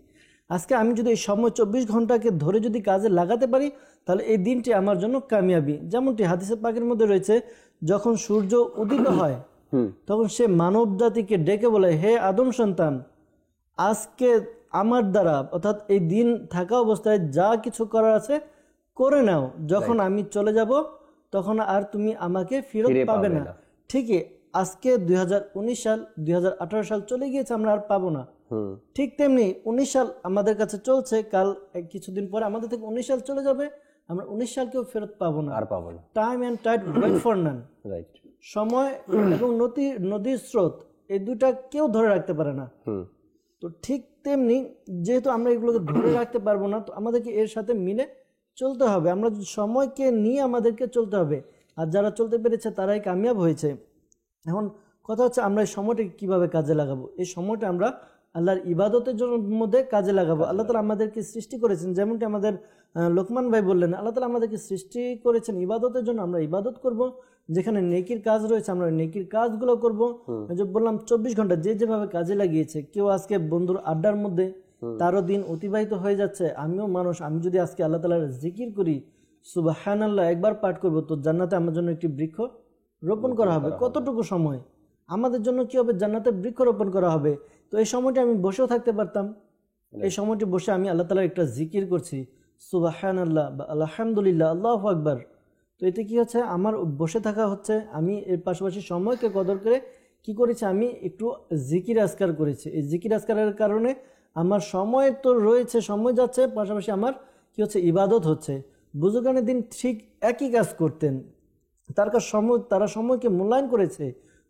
আজকে আমি যদি এই সময় 24 ঘন্টাকে ধরে যদি কাজে লাগাতে পারি, তাহলে এই দিনটি আমার জন্য কামিয়াবি। যেমনটি হাদিসে পাকের মধ্যে রয়েছে, যখন সূর্য উদিত হয় তখন সে মানব জাতিকে ডেকে বলে, হে আদম সন্তান, আজকে আমার দ্বারা, অর্থাৎ এই দিন থাকা অবস্থায় যা কিছু করার আছে করে নাও, যখন আমি চলে যাব তখন আর তুমি আমাকে ফিরে পাবে না। ঠিকই আজকে 2019 সাল, 2018 সাল চলে গিয়েছে, আমরা আর পাবো না। ঠিক তেমনি 19 সাল আমাদের কাছে চলছে, কাল কিছুদিন পরে আমাদের থেকে 19 সাল চলে যাবে, আমরা 19 সালকেও ফেরত পাবো না, আর পাবো না। Time and tide wait for none. Right, সময় এবং নদীর স্রোত, এই দুটা কেউ ধরে রাখতে পারে না। তো ঠিক তেমনি যেহেতু আমরা এগুলোকে ধরে রাখতে পারবো না, তো আমাদেরকে এর সাথে মিলে চলতে হবে। আমরা সময়কে নিয়ে আমাদেরকে চলতে হবে, আর যারা চলতে পেরেছে তারাই কামিয়াব হয়েছে। এখন কথা হচ্ছে আমরা এই সময়টাকে কিভাবে কাজে লাগাবো। এই সময়টা আমরা আল্লাহর ইবাদতের জন্য মধ্যে কাজে লাগাবো। আল্লাহ তাআলা আমাদেরকে সৃষ্টি করেছেন, যেমনটি আমাদের লোকমান ভাই বললেন, আল্লাহ তাআলা আমাদেরকে সৃষ্টি করেছেন ইবাদতের জন্য। আমরা ইবাদত করব, যেখানে নেকির কাজ রয়েছে আমরা নেকির কাজগুলো করব। যে বললাম 24 ঘন্টা যে যেভাবে কাজে লাগিয়েছে, কেউ আজকে বন্ধুর আড্ডার মধ্যে তারও দিন অতিবাহিত হয়ে যাচ্ছে। আমিও মানুষ, আমি যদি আজকে আল্লাহ তাআলার জিকির করি, সুবহানাল্লাহ একবার পাঠ করব, তো জান্নাতে আমার জন্য একটি বৃক্ষ রোপণ করা হবে। কতটুকু সময় আমাদের জন্য কি হবে, জান্নাতে বৃক্ষ রোপণ করা হবে। তো এই সময়টা আমি বসেও থাকতে পারতাম, এই সময়টি বসে আমি আল্লাহ তাআলার একটা জিকির করছি, সুবহানাল্লাহ বা আলহামদুলিল্লাহ, আল্লাহু আকবার। তো এতে কি হচ্ছে, আমার বসে থাকা হচ্ছে, আমি এর পাশাপাশি সময়কে কদর করে কি করেছি, আমি একটু জিকির আজকার করেছি। এই জিকির আজকারের কারণে আমার সময় তো রয়েছে, সময় যাচ্ছে, পাশাপাশি আমার কি হচ্ছে, ইবাদত হচ্ছে। বুজুর্গানের দিন ঠিক একই কাজ করতেন, তারা সময়কে মূল্যায়ন করেছে।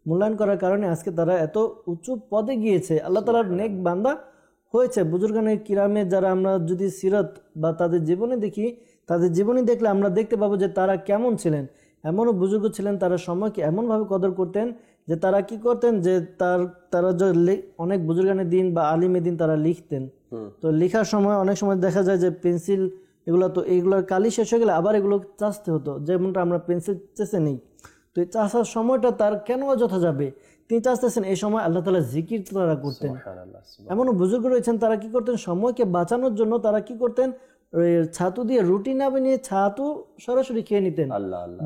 মূল্যায়ন করার কারণে আজকে তারা এত উঁচু পদে গিয়েছে, আল্লাহ তাআলার নেক বান্দা হয়েছে। বুজুর্গানে কিরামে যারা আমরা যদি সিরাত বা তাদের জীবনে দেখি, তাদের জীবনী দেখলে আমরা দেখতে পাবো যে তারা কেমন ছিলেন। এমনও বুজুর্গ ছিলেন, তারা সময়কে এমনভাবে কদর করতেন যে তারা কি করতেন, যে তারা অনেক বুজুর্গানের দিন বা আলিমের দিন তারা লিখতেন। তো লেখার সময় অনেক সময় দেখা যায় যে পেন্সিল এইগুলোর কালি শেষ হয়ে গেলে আবার এগুলো চাচতে হতো, যেমনটা আমরা পেন্সিল চেষে নিই। তো তো এই চাষার সময়টা তার কেন অযথা যাবে? তিনি চাচ্ছেন এই সময় আল্লাহ তাআলা জিকির তারা করতেন। এমনও বুজুর্গ রয়েছেন তারা কি করতেন, সময়কে বাঁচানোর জন্য তারা কি করতেন, ওই ছাতু দিয়ে রুটি না বানিয়ে ছাতু সরাসরি খেয়ে নিতেন।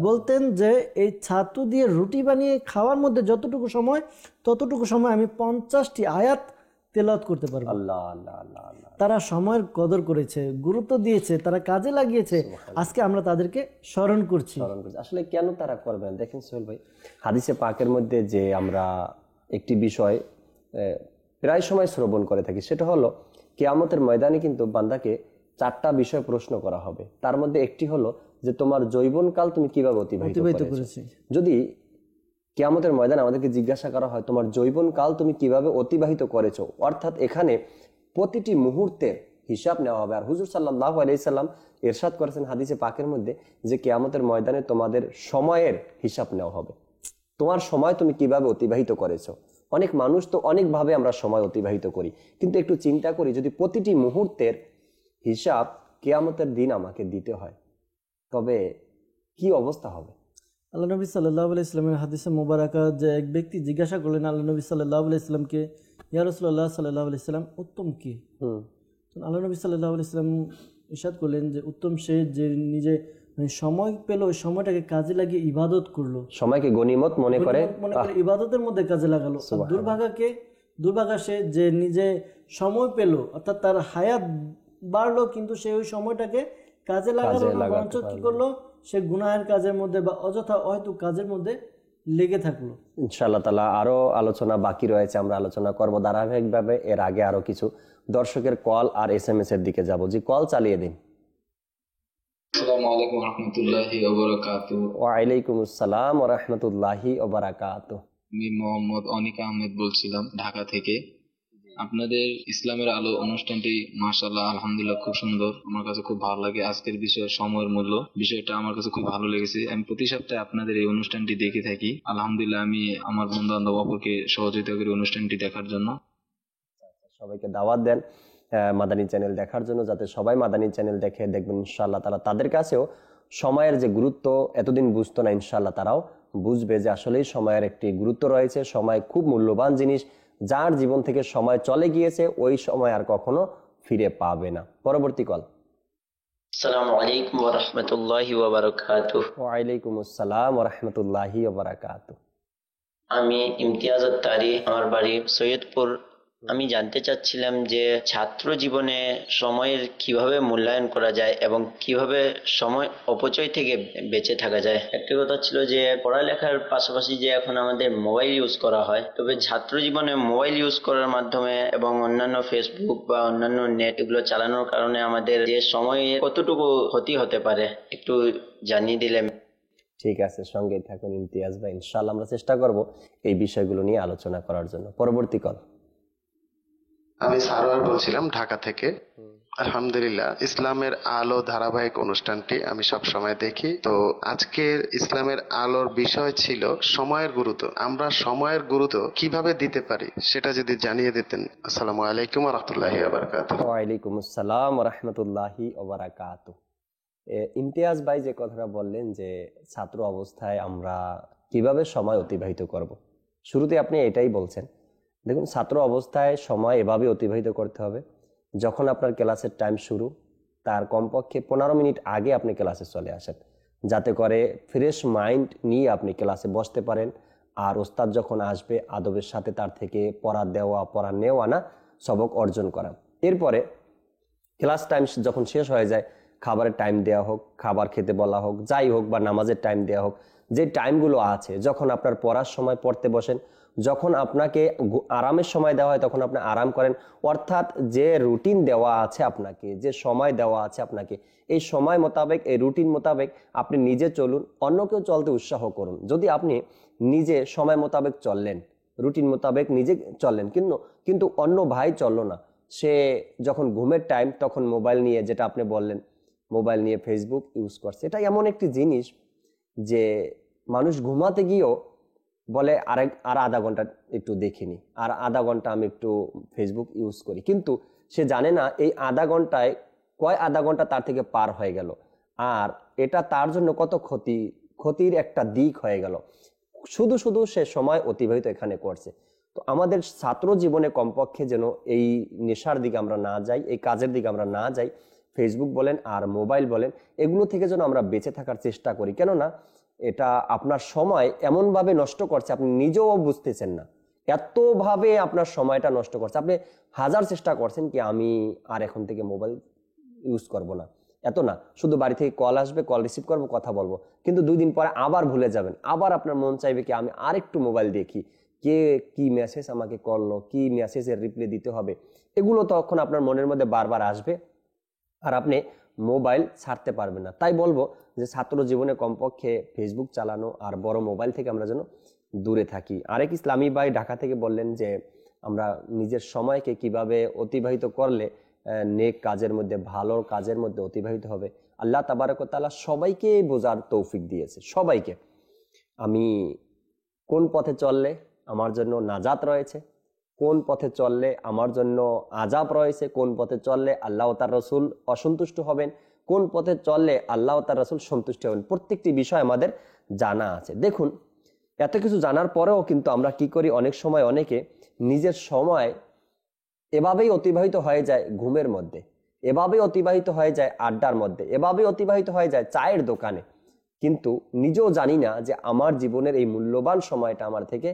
বলতেন যে এই ছাতু দিয়ে রুটি বানিয়ে খাওয়ার মধ্যে যতটুকু সময়, ততটুকু সময় আমি 50টি আয়াত তেলাওয়াত করতে পারবো। তারা সময়ের কদর করেছে, গুরুত্ব দিয়েছে, তারা কাজে লাগিয়েছে। আজকে আমরা তাদেরকে স্মরণ করছি। আসলে কেন তারা করবেন? দেখেন সোহেল ভাই, হাদিসে পাকের মধ্যে যে আমরা একটি বিষয় প্রায় সময় শ্রবণ করে থাকি, সেটা হলো কিয়ামতের ময়দানে কিন্তু বান্দাকে 4টা বিষয় প্রশ্ন করা হবে। তার মধ্যে একটি হলো যে তোমার যৌবনকাল তুমি কিভাবে অতিবাহিত করেছো। যদি কিয়ামতের ময়দানে আমাদেরকে জিজ্ঞাসা করা হয় তোমার যৌবনকাল তুমি কিভাবে অতিবাহিত করেছো, অর্থাৎ এখানে প্রতিটি মুহূর্তের হিসাব নেওয়া হবে। আর হুজুর সাল্লাল্লাহু আলাইহি সাল্লাম ইরশাদ করেছেন হাদিসে পাকের মধ্যে যে কিয়ামতের ময়দানে তোমাদের সময়ের হিসাব নেওয়া হবে, তোমার সময় তুমি কিভাবে অতিবাহিত করেছো। অনেক মানুষ তো অনেকভাবে আমরা সময় অতিবাহিত করি, কিন্তু একটু চিন্তা করি যদি প্রতিটি মুহূর্তের হিসাব কিয়ামতের দিন আমাকে দিতে হয়, তবে কি অবস্থা হবে। আল্লাহ নবী সাল্লাল্লাহু আলাইহি সাল্লামের হাদিসে মুবারাকা যে এক ব্যক্তি জিজ্ঞাসা করলেন আল্লাহ নবী সাল্লাল্লাহু আলাইহি সাল্লামকে, ইয়া রাসূলুল্লাহ সাল্লাল্লাহু আলাইহি সাল্লাম, উত্তম কি? আল্লাহ নবী সাল্লাল্লাহু আলাইহি সাল্লাম ইরশাদ করলেন যে উত্তম সে যে নিজে সময় পেল, ওই সময়টাকে কাজে লাগিয়ে ইবাদত করলো, সময়কে গনিমত মনে করে ইবাদতের মধ্যে কাজে লাগালো। দুর্ভাগা সে যে নিজে সময় পেল, অর্থাৎ তার হায়াত বাড়লো, কিন্তু সে ওই সময়টাকে কাজে লাগালো না, বরঞ্চ কি করলো, সে গুনাহের কাজের মধ্যে বা অযথা হয়তো কাজের মধ্যে লেগে থাকলো। ইনশাআল্লাহ তাআলা আরো আলোচনা বাকি রয়েছে, আমরা আলোচনা করব ধারাবাহিকভাবে। এর আগে আরো কিছু দর্শকের কল আর SMS এর দিকে যাব। জি, কল চালিয়ে দিন। আসসালামু আলাইকুম ওয়া রাহমাতুল্লাহি ওয়া বারাকাতুহু। ওয়া আলাইকুম আসসালাম ওয়া রাহমাতুল্লাহি ওয়া বারাকাতুহু। আমি মোহাম্মদ অনিক আহমেদ বলছিলাম ঢাকা থেকে। আপনাদের ইসলামের আলো অনুষ্ঠানটি মাশাআল্লাহ আলহামদুলিল্লাহ খুব সুন্দর, আমার কাছে খুব ভালো লাগে। আজকের বিষয় সময়ের মূল্য, বিষয়টা আমার কাছে খুব ভালো লেগেছে। আমি প্রতি সপ্তাহে আপনাদের এই অনুষ্ঠানটি দেখে থাকি। আলহামদুলিল্লাহ আমি আমার বন্ধু বান্ধব অপরকে সহযোগিতা করি অনুষ্ঠানটি দেখার জন্য। সবাইকে দাওয়াত দেন মাদানী চ্যানেল দেখার জন্য, যাতে সবাই মাদানী চ্যানেল দেখে। দেখবেন ইনশাআল্লাহ তাআলা তাদের কাছেও সময়ের যে গুরুত্ব এতদিন বুঝতো না, ইনশাআল্লাহ তারাও বুঝবে যে আসলেই সময়ের একটি গুরুত্ব রয়েছে। সময় খুব মূল্যবান জিনিস, যার জীবন থেকে সময় চলে গিয়েছে ওই সময় আর কখনো ফিরে পাবে না। পরবর্তী কল। আসসালামু আলাইকুম ওয়া রাহমাতুল্লাহি ওয়া বারাকাতুহু। ওয়া আলাইকুম আসসালাম ওয়া রাহমাতুল্লাহি ওয়া বারাকাতুহু। আমি ইমতিয়াজ আত্তারি, আমার বাড়ি সৈয়দপুর। আমি জানতে চাচ্ছিলাম যে ছাত্র জীবনে সময়ের কিভাবে মূল্যায়ন করা যায় এবং কিভাবে সময় অপচয় থেকে বেঁচে থাকা যায়। একটা কথা ছিল যে পড়ালেখার পাশাপাশি যে এখন আমাদের মোবাইল ইউজ করা হয়, তবে ছাত্র জীবনে মোবাইল ইউজ করার মাধ্যমে এবং অন্যান্য ফেসবুক বা অন্যান্য নেট এগুলো চালানোর কারণে আমাদের যে সময়ের কতটুকু ক্ষতি হতে পারে একটু জানিয়ে দিলেন। ঠিক আছে, সঙ্গে থাকুন ইমতিয়াজ ভাই, ইনশাআল্লাহ আমরা চেষ্টা করব এই বিষয়গুলো নিয়ে আলোচনা করার জন্য। পরবর্তী কল। আমি সারোয়ার বলছিলাম ঢাকা থেকে। আলহামদুলিল্লাহ, ইসলামের আলো ধারাবাহিক অনুষ্ঠানটি আমি সব সময় দেখি। তো আজকের ইসলামের আলোর বিষয় ছিল সময়ের গুরুত্ব। আমরা সময়ের গুরুত্ব কিভাবে দিতে পারি সেটা যদি জানিয়ে দিতেন। আসসালামু আলাইকুম ওয়া রাহমাতুল্লাহি ওয়া বারাকাতুহু। ওয়া আলাইকুম আসসালাম ওয়া রাহমাতুল্লাহি ওয়া বারাকাতুহু। ইমতিয়াজ ভাই যে কথাটা বললেন যে ছাত্র অবস্থায় আমরা কিভাবে সময় অতিবাহিত করব, শুরুতে আপনি এটাই বলছেন। দেখুন, ছাত্র অবস্থায় সময় এভাবে অতিবাহিত করতে হবে, যখন আপনার ক্লাসের টাইম শুরু তার কমপক্ষে 15 মিনিট আগে আপনি ক্লাসে চলে আসেন, যাতে করে ফ্রেশ মাইন্ড নিয়ে আপনি ক্লাসে বসতে পারেন। আর ওস্তাদ যখন আসবে আদবের সাথে তার থেকে পড়া দেওয়া, পড়া নেওয়া না, সবক অর্জন করা। এরপরে ক্লাস টাইম যখন শেষ হয়ে যায়, খাবারের টাইম দেওয়া হোক, খাবার খেতে বলা হোক, যাই হোক, বা নামাজের টাইম দেওয়া হোক, যে টাইমগুলো আছে, যখন আপনার পড়ার সময় পড়তে বসেন, যখন আপনাকে আরামের সময় দেওয়া হয় তখন আপনি আরাম করেন। অর্থাৎ যে রুটিন দেওয়া আছে আপনাকে, যে সময় দেওয়া আছে আপনাকে, এই সময় মোতাবেক, এই রুটিন মোতাবেক আপনি নিজে চলুন, অন্যকেও চলতে উৎসাহ করুন। যদি আপনি নিজে সময় মোতাবেক চললেন, রুটিন মোতাবেক নিজে চললেন, কিন্তু অন্য ভাই চললো না, সে যখন ঘুমের টাইম তখন মোবাইল নিয়ে, যেটা আপনি বললেন, মোবাইল নিয়ে ফেসবুক ইউজ করছে। এটা এমন একটি জিনিস যে মানুষ ঘুমাতে গিয়েও বলে আর আধা ঘন্টা একটু দেখিনি, আর আধা ঘন্টা আমি একটু ফেসবুক ইউজ করি, কিন্তু সে জানে না এই আধা ঘন্টায় কয় আধা ঘন্টা তার থেকে পার হয়ে গেল, আর এটা তার জন্য কত ক্ষতির একটা দিক হয়ে গেল। শুধু শুধু সে সময় অতিবাহিত এখানে করছে। তো আমাদের ছাত্র জীবনে কমপক্ষে যেন এই নেশার দিকে আমরা না যাই, এই কাজের দিকে আমরা না যাই, ফেসবুক বলেন আর মোবাইল বলেন, এগুলো থেকে যেন আমরা বেঁচে থাকার চেষ্টা করি। কেননা এটা আপনার সময় এমনভাবে নষ্ট করছে আপনি নিজেও বুঝতেছেন না, এতভাবে আপনার সময়টা নষ্ট করছে। আপনি হাজার চেষ্টা করছেন কি আমি আর এখন থেকে মোবাইল ইউজ করব না, এত না, শুধু বাড়ি থেকে কল আসবে, কল রিসিভ করবো, কথা বলবো, কিন্তু 2 দিন পরে আবার ভুলে যাবেন, আবার আপনার মন চাইবে কি আমি আর একটু মোবাইল দেখি, কে কি মেসেজ আমাকে করলো, কি মেসেজের রিপ্লাই দিতে হবে, এগুলো তখন আপনার মনের মধ্যে বারবার আসবে আর আপনি মোবাইল ছাড়তে পারবেন না। তাই বলবো যে ছাত্র জীবনে কমপক্ষে ফেসবুক চালানো আর বড় মোবাইল থেকে আমরা যেন দূরে থাকি। আরেক ইসলামী ভাই ঢাকা থেকে বললেন যে আমরা নিজের সময়কে কিভাবে অতিবাহিত করলে নেক কাজের মধ্যে, ভালো কাজের মধ্যে অতিবাহিত হবে। আল্লাহ তাবারক ওয়া তাআলা সবাইকে বোঝার তৌফিক দিয়েছে, সবাইকে। আমি কোন পথে চললে আমার জন্য নাজাত রয়েছে, কোন পথে চললে আমার জন্য আযাব রয়েছে, কোন পথে চললে আল্লাহ ও তার রসুল অসন্তুষ্ট হবেন, কোন পথে চললে আল্লাহ ও তার রসুল সন্তুষ্ট হবেন, প্রত্যেকটি বিষয় আমাদের জানা আছে। দেখুন, এত কিছু জানার পরেও কিন্তু আমরা কি করি, অনেক সময় অনেকে নিজের সময় এভাবেই অতিবাহিত হয়ে যায় ঘুমের মধ্যে, এভাবেই অতিবাহিত হয়ে যায় আড্ডার মধ্যে, এভাবেই অতিবাহিত হয়ে যায় চায়ের দোকানে, কিন্তু নিজেও জানি না যে আমার জীবনের এই মূল্যবান সময়টা আমার থেকে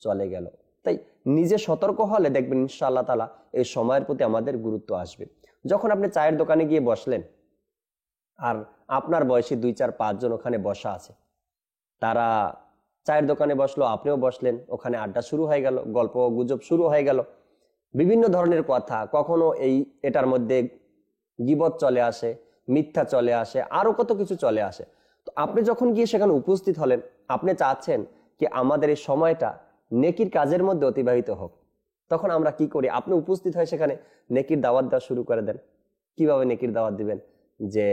চলে গেল। তাই নিজে সতর্ক হলে দেখবেন ইনশাআল্লাহ তাআলা এই সময়ের প্রতি আমাদের গুরুত্ব আসবে। যখন আপনি চায়ের দোকানে গিয়ে বসলেন আর আপনার বয়সী 2, 4, 5 জন ওখানে বসা আছে, তারা চায়ের দোকানে বসলো, আপনিও বসলেন, ওখানে আড্ডা শুরু হয়ে গেল, গল্প গুজব শুরু হয়ে গেল, বিভিন্ন ধরনের কথা, কখনো এটার মধ্যে গীবত চলে আসে, মিথ্যা চলে আসে, আরো কত কিছু চলে আসে। তো আপনি যখন গিয়ে সেখানে উপস্থিত হলেন, আপনি চাচ্ছেন কি আমাদের এই সময়টা নেকির কাজের মধ্যে অতিবাহিত হোক, তখন আমরা কি করি, আপনি উপস্থিত হয়ে সেখানে নেকির দাওয়াত দেওয়া শুরু করে দেন। কিভাবে নেকির দাওয়াত দিবেন? যে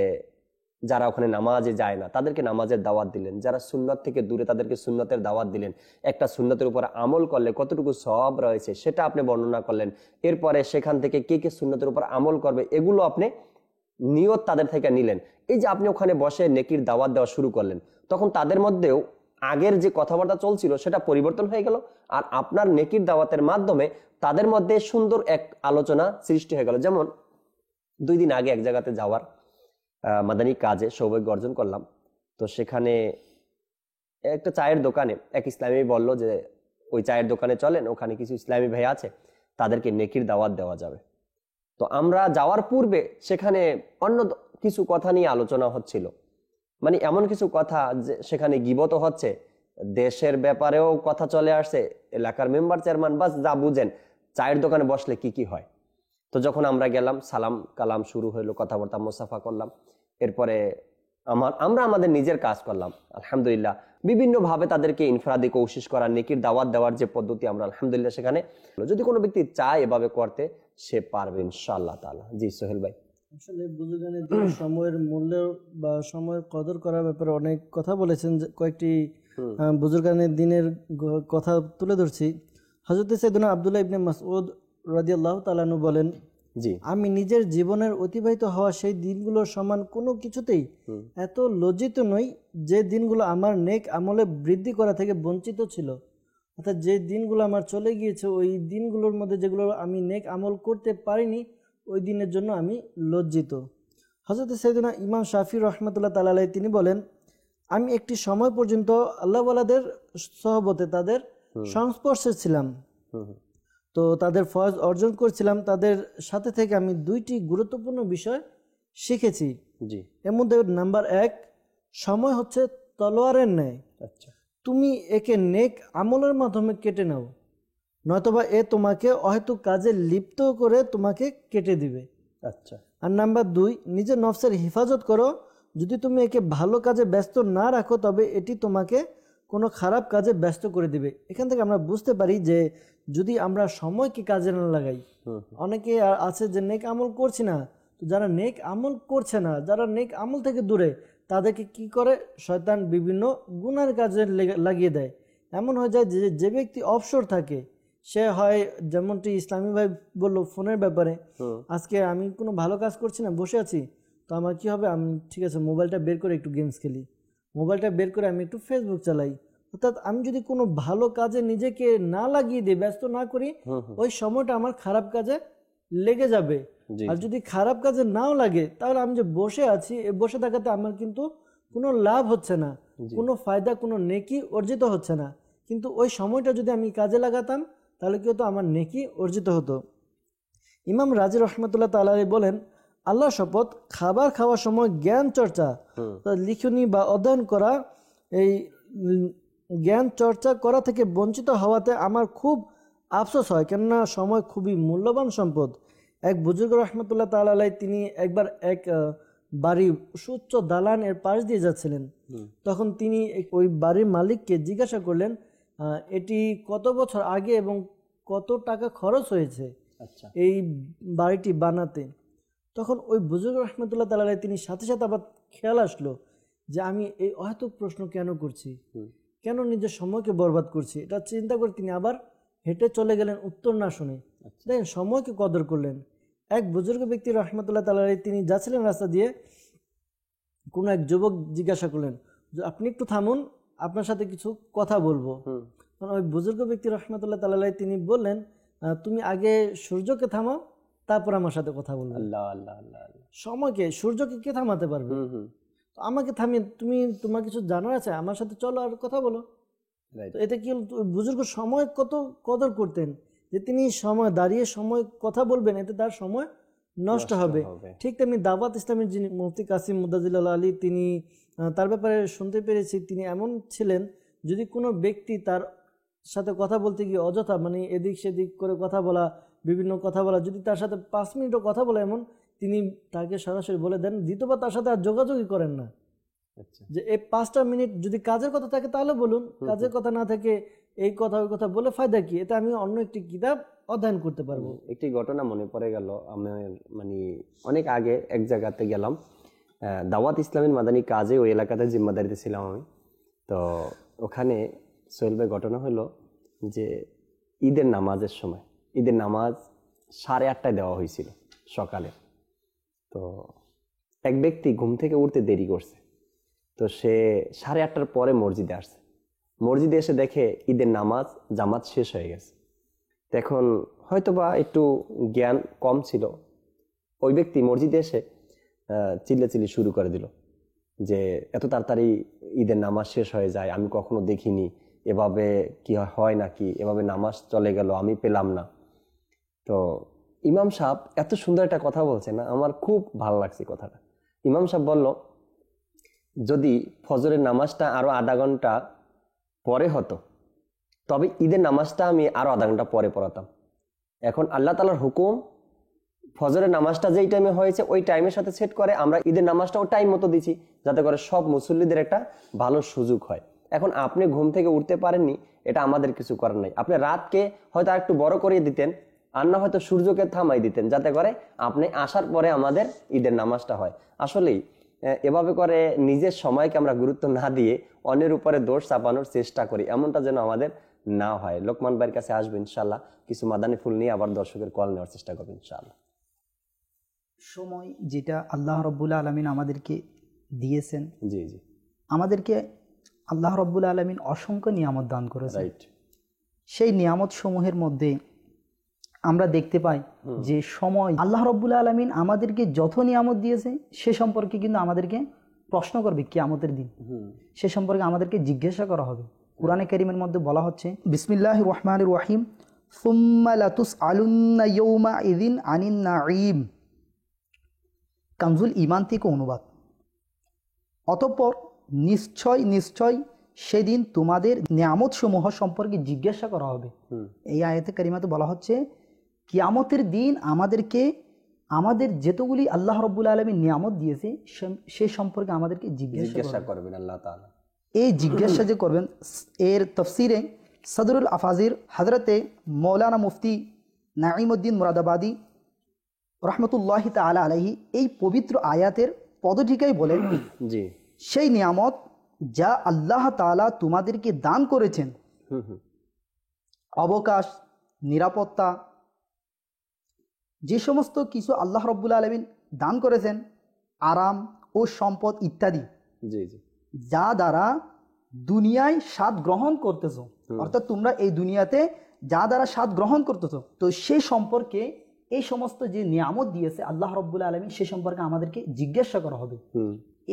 যারা ওখানে নামাজে যায় না তাদেরকে নামাজের দাওয়াত দিলেন, যারা সুন্নত থেকে দূরে তাদেরকে সুন্নতের দাওয়াত দিলেন, একটা সুন্নতের উপর আমল করলে কতটুকু সওয়াব রয়েছে সেটা আপনি বর্ণনা করলেন। এরপরে সেখান থেকে কে কে সুন্নতের উপর আমল করবে এগুলো আপনি নিয়ত তাদের থেকে নিলেন। এই যে আপনি ওখানে বসে নেকির দাওয়াত দেওয়া শুরু করলেন, তখন তাদের মধ্যেও আগের যে কথাবার্তা চলছিল সেটা পরিবর্তন হয়ে গেল, আর আপনার নেকির দাওয়াতের মাধ্যমে তাদের মধ্যে সুন্দর এক আলোচনা সৃষ্টি হয়ে গেল। যেমন 2 দিন আগে এক জায়গাতে যাওয়ার মাদানী কাজে সৌভাগ্য অর্জন করলাম। তো সেখানে একটা চায়ের দোকানে এক ইসলামী বলল যে ওই চায়ের দোকানে চলেন, ওখানে কিছু ইসলামী ভাই আছে, তাদেরকে নেকির দাওয়াত দেওয়া যাবে। তো আমরা যাওয়ার পূর্বে সেখানে অন্য কিছু কথা নিয়ে আলোচনা হচ্ছিল, মানে এমন কিছু কথা যে সেখানে গীবত হচ্ছে, দেশের ব্যাপারেও কথা চলে আসছে, এলাকার মেম্বার চেয়ারম্যান বাস যা বুঝেন চায়ের দোকানে বসলে কি কি হয়। তো যখন আমরা গেলাম, সালাম কালাম শুরু হইলো, কথাবার্তা মোসাফা করলাম, এরপরে আমরা আমাদের নিজের কাজ করলাম। আলহামদুলিল্লাহ বিভিন্নভাবে তাদেরকে ইনফরাদি কোশিশ করা, নেকির দাওয়াত দেওয়ার যে পদ্ধতি আমরা আলহামদুলিল্লাহ সেখানে, যদি কোনো ব্যক্তি চায় এভাবে করতে সে পারবে ইনশাআল্লাহ তাআলা। জি সোহেল ভাই। আসলে বুজুর্গানের দিনে সময়ের মূল্য বা সময়ের কদর করার ব্যাপারে অনেক কথা বলেছেন। কয়েকটি বুজুর্গানের দিনের কথা তুলে ধরছি। হযরত সাইয়েদনা আব্দুল্লাহ ইবনে মাসউদ রাদিয়াল্লাহু তাআলা আনহু বলেন, জি, আমি নিজের জীবনের অতিবাহিত হওয়া সেই দিনগুলোর সমান কোনো কিছুতেই এত লজ্জিত নই যে দিনগুলো আমার নেক আমলে বৃদ্ধি করা থেকে বঞ্চিত ছিল। অর্থাৎ যে দিনগুলো আমার চলে গিয়েছে ওই দিনগুলোর মধ্যে যেগুলো আমি নেক আমল করতে পারিনি ওই দিনের জন্য আমি লজ্জিত। হযরত সাইয়েদনা ইমাম শাফি রহমতুল্লাহ তাআলা আলাইহি তিনি বলেন, আমি একটি সময় পর্যন্ত আল্লাহওয়ালাদের সহবতে তাদের সংস্পর্শে ছিলাম, তো তাদের ফয়েজ অর্জন করছিলাম, তাদের সাথে থেকে আমি 2টি গুরুত্বপূর্ণ বিষয় শিখেছি। জি, এর মধ্যে নাম্বার 1, সময় হচ্ছে তলোয়ারের ন্যায়। আচ্ছা, তুমি একে নেক আমলের মাধ্যমে কেটে নাও, নয়তোবা এ তোমাকে অহেতুক কাজে লিপ্ত করে তোমাকে কেটে দিবে। আচ্ছা। আর নাম্বার 2, নিজের নফসের হিফাজত করো, যদি তুমি একে ভালো কাজে ব্যস্ত না রাখো তবে এটি তোমাকে কোনো খারাপ কাজে ব্যস্ত করে দিবে। এখান থেকে আমরা বুঝতে পারি যে যদি আমরা সময়কে কাজে না লাগাই, অনেকে আছে যে নেক আমল করছি না, তো যারা নেক আমল করছে না, যারা নেক আমল থেকে দূরে, তাদেরকে কি করে শয়তান বিভিন্ন গুনার কাজে লাগিয়ে দেয়। এমন হয়ে যায় যে ব্যক্তি অবসর থাকে, সে হয় যেমনটি ইসলামী ভাই বললো ফোনের ব্যাপারে, আজকে আমি কোনো ভালো কাজ করছি না, বসে আছি, তো আমার কি হবে, আমি ঠিক আছে মোবাইলটা বের করে একটু গেমস খেলি, মোবাইলটা বের করে আমি একটু ফেসবুক চালাই। অর্থাৎ আমি যদি কোনো ভালো কাজে নিজেকে না লাগিয়ে দিই, ব্যস্ত না করি, ওই সময়টা আমার খারাপ কাজে লেগে যাবে। আর যদি খারাপ কাজে নাও লাগে, তাহলে আমি যে বসে আছি, এই বসে থাকাতে আমার কিন্তু কোনো লাভ হচ্ছে না, কোনো ফায়দা, কোনো নেকি অর্জিত হচ্ছে না। কিন্তু ওই সময়টা যদি আমি কাজে লাগাতাম, তাহলে কি হতো, আমার নেকি অর্জিত হতো। ইমাম রাজি রহমতুল্লাহ তাআলা বলেন, আল্লাহ শপথ, খাবার খাওয়ার সময় জ্ঞান চর্চা, লিখনি বা অধ্যয়ন করা, এই জ্ঞান চর্চা করা থেকে বঞ্চিত হওয়াতে আমার খুব আফসোস হয়, কেননা সময় খুবই মূল্যবান সম্পদ। এক বুজুর্গ রহমতুল্লাহ তাআলা আলাইহি তিনি একবার এক বাড়ি সুউচ্চ দালান এর পাশ দিয়ে যাচ্ছিলেন। তখন তিনি ওই বাড়ির মালিককে জিজ্ঞাসা করলেন, এটি কত বছর আগে এবং কত টাকা খরচ হয়েছে এই বাড়িটি বানাতে। তখন ওই বুজুর্গ রহমতুল্লাহ তাআলা আলাইহি তিনি সাথে সাথে আবার খেয়াল আসলো যে আমি এই অহেতুক প্রশ্ন কেন করছি, কেন নিজের সময়কে বরবাদ করছি। এটা চিন্তা করে তিনি আবার হেঁটে চলে গেলেন উত্তর না শুনে। দেখেন, সময়কে কদর করলেন। এক বুজুর্গ ব্যক্তি রহমতুল্লাহ তাআলা আলাইহি তিনি যাচ্ছিলেন রাস্তা দিয়ে, কোনো এক যুবক জিজ্ঞাসা করলেন যে আপনি একটু থামুন, আপনার সাথে কিছু কথা বলবো। ওই বুজুর্গ ব্যক্তি রহমতুল্লাহ তাআলা আলাইহি তিনি বললেন, তুমি আগে সূর্যকে থামাও, তারপর আমার সাথে কথা বলবো। আল্লাহ আল্লাহ আল্লাহ। সময়কে, সূর্যকে কে থামাতে পারবে? আমাকে থামিয়ে তোমার কিছু জানার আছে, আমার সাথে চলো আর কথা বলো। তো এতে কি বুজুর্গ সময় কত কদর করতেন, যে তিনি সময় দাঁড়িয়ে সময় কথা বলবেন, এতে তার সময় নষ্ট হবে। ঠিক তেমনি দাওয়াত ইসলামের যিনি মুফতি কাসিম মুদাজিল্লাহ আলী, তিনি তার ব্যাপারে শুনতে পেরেছি তিনি এমন ছিলেন, যদি কোনো ব্যক্তি তার সাথে কথা বলতে গিয়ে অযথা মানে এদিক সেদিক করে কথা বলা, বিভিন্ন কথা বলা, যদি তার সাথে 5 মিনিটও কথা বলে, এমন তিনি তাকে সরাসরি বলে দেন, দ্বিতীয়বার তার সাথে আর যোগাযোগই করেন না। যে এই 5টা মিনিট যদি কাজের কথা থাকে তাহলে বলুন, কাজের কথা না থাকে এই কথা ওই কথা বলে ফায়দা কি? এতে আমি অন্য একটি কিতাব অধ্যয়ন করতে পারবো। একটি ঘটনা মনে পড়ে গেল, আমি মানে অনেক আগে এক জায়গাতে গেলাম, দাওয়াত ইসলামের মাদানী কাজে ওই এলাকাতে জিম্মাদারিতে ছিলাম আমি। তো ওখানে সোহেল ভাই, ঘটনা হলো যে ঈদের নামাজের সময়, ঈদের নামাজ 8:30টায় দেওয়া হয়েছিল সকালে। তো এক ব্যক্তি ঘুম থেকে উঠতে দেরি করছে, তো সে 8:30টার পরে মসজিদে আসছে। মসজিদে এসে দেখে ঈদের নামাজ জামাত শেষ হয়ে গেছে। এখন হয়তোবা একটু জ্ঞান কম ছিল, ওই ব্যক্তি মসজিদে এসে চিল্লাচিল্লি শুরু করে দিল যে এত তাড়াতাড়ি ঈদের নামাজ শেষ হয়ে যায়, আমি কখনো দেখিনি, এভাবে কি হয় নাকি, এভাবে নামাজ চলে গেল, আমি পেলাম না। তো ইমাম সাহেব এত সুন্দর একটা কথা বলছে না, আমার খুব ভালো লাগছে কথাটা। ইমাম সাহেব বলল, যদি ফজরের নামাজটা আরো আধা ঘন্টা পরে হতো, তবে ঈদের নামাজটা আমি আরো আধা ঘন্টা পরে পড়াতাম। এখন আল্লাহ তাআলার হুকুম, ফজরের নামাজটা যেই টাইমে হয়েছে ওই টাইমের সাথে সেট করে আমরা ঈদের নামাজটাও টাইম মতো দিচ্ছি, যাতে করে সব মুসল্লিদের একটা ভালো সুযোগ হয়। এখন আপনি ঘুম থেকে উঠতে পারেননি, এটা আমাদের কিছু করার নাই। আপনি রাতকে হয়তো আর একটু বড় করিয়ে দিতেন, আর না হয়তো সূর্যকে থামাই দিতেন, যাতে করে আপনি আসার পরে আমাদের ঈদের নামাজটা হয়। আসলেই এভাবে করে নিজের সময়কে আমরা গুরুত্ব না দিয়ে অন্যের উপরে দোষ চাপানোর চেষ্টা করি, এমনটা যেন আমাদের না হয়। লোকমান ভাইয়ের কাছে আসবো ইনশাল্লাহ, কিছু মাদানী ফুল নিয়ে আবার দর্শকের কল নেওয়ার চেষ্টা করবো ইনশাল্লাহ। সময় যেটা আল্লাহ রব্বুল আলমিন আমাদেরকে দিয়েছেন, জি জি, আমাদেরকে আল্লাহ রব্বুল আলমিন অসংখ্য নিয়ামত দান করেছেন। রাইট। সেই নিয়ামত সমূহের মধ্যে আমরা দেখতে পাই যে সময় আল্লাহ রব্বুল আলমিন আমাদেরকে যত নিয়ামত দিয়েছে সে সম্পর্কে কিন্তু আমাদেরকে প্রশ্ন করবে কিয়ামতের দিন, সে সম্পর্কে আমাদেরকে জিজ্ঞাসা করা হবে। কুরআনে কারীমের মধ্যে বলা হচ্ছে, বিসমিল্লাহির রহমানির রহিম, সুম্মা লাতুসআলুন্না ইয়াউমাইযিন আনিন নাঈম। কানজুল ঈমান থেকে অনুবাদ। অতঃপর নিশ্চয় নিশ্চয় সেদিন তোমাদের নিয়ামত সমূহ সম্পর্কে জিজ্ঞাসা করা হবে। এই আয়াতে কারিমাতে বলা হচ্ছে কিয়ামতের দিন আমাদেরকে আমাদের যেতগুলি আল্লাহ রব্বুল আলামিন নিয়ামত দিয়েছে সে সম্পর্কে আমাদেরকে জিজ্ঞাসা করবেন আল্লাহ তাআলা। এই জিজ্ঞাসা যে করবেন, এর তাফসিরে সদরুল আফাজির হযরতে মৌলানা মুফতি নাঈমউদ্দিন মুরাদাবাদী রহমতুল্লাহি তাআলা আলাইহি এই পবিত্র আয়াতের পদটিকাই বলেন, জি, সেই নিয়ামত যা আল্লাহ তাআলা তোমাদেরকে দান করেছেন, অবকাশ, নিরাপত্তা, যে সমস্ত কিছু আল্লাহ রব্বুল আলামিন দান করেছেন, আরাম ও সম্পদ ইত্যাদি, জি জি, যা দ্বারা দুনিয়ায় স্বাদ গ্রহণ করতেছো, অর্থাৎ তোমরা এই দুনিয়াতে যা দ্বারা স্বাদ গ্রহণ করতেছো, তো সেই সম্পর্কে এই সমস্ত যে নিয়ামত দিয়েছে আল্লাহ রাব্বুল আলামিন সে সম্পর্কে আমাদেরকে জিজ্ঞাসা করা হবে।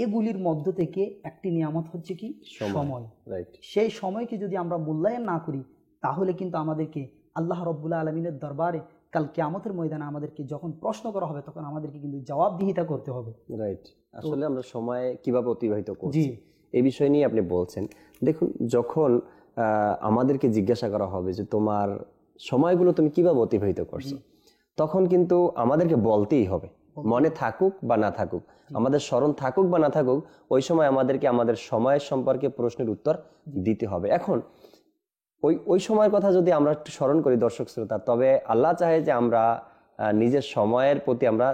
এগুলির মধ্য থেকে একটি নিয়ামত হচ্ছে কি? সময়। সেই সময়কে যদি আমরা মূল্যায়ন না করি তাহলে কিন্তু আমাদেরকে আল্লাহ রাব্বুল আলামিনের দরবারে কাল কিয়ামতের ময়দানে আমাদেরকে যখন প্রশ্ন করা হবে তখন আমাদেরকে কিন্তু জবাবদিহিতা করতে হবে। রাইট। আসলে আমরা সময় কিভাবে অতিবাহিত করছি এই বিষয় নিয়ে আপনি বলছেন। দেখুন, যখন আমাদেরকে জিজ্ঞাসা করা হবে যে তোমার সময়গুলো তুমি কিভাবে অতিবাহিত করছো, তখন কিন্তু আমাদেরকে বলতেই হবে, মনে থাকুক বা না থাকুক, আমাদের স্মরণ থাকুক বা না থাকুক, ওই সময় আমাদেরকে আমাদের সময়ের সম্পর্কে প্রশ্নের উত্তর দিতে হবে। এখন ওই সময়ের কথা যদি আমরা একটু স্মরণ করি দর্শক শ্রোতা, তবে আল্লাহ চাহে যে আমরা নিজের সময়ের প্রতি আমরা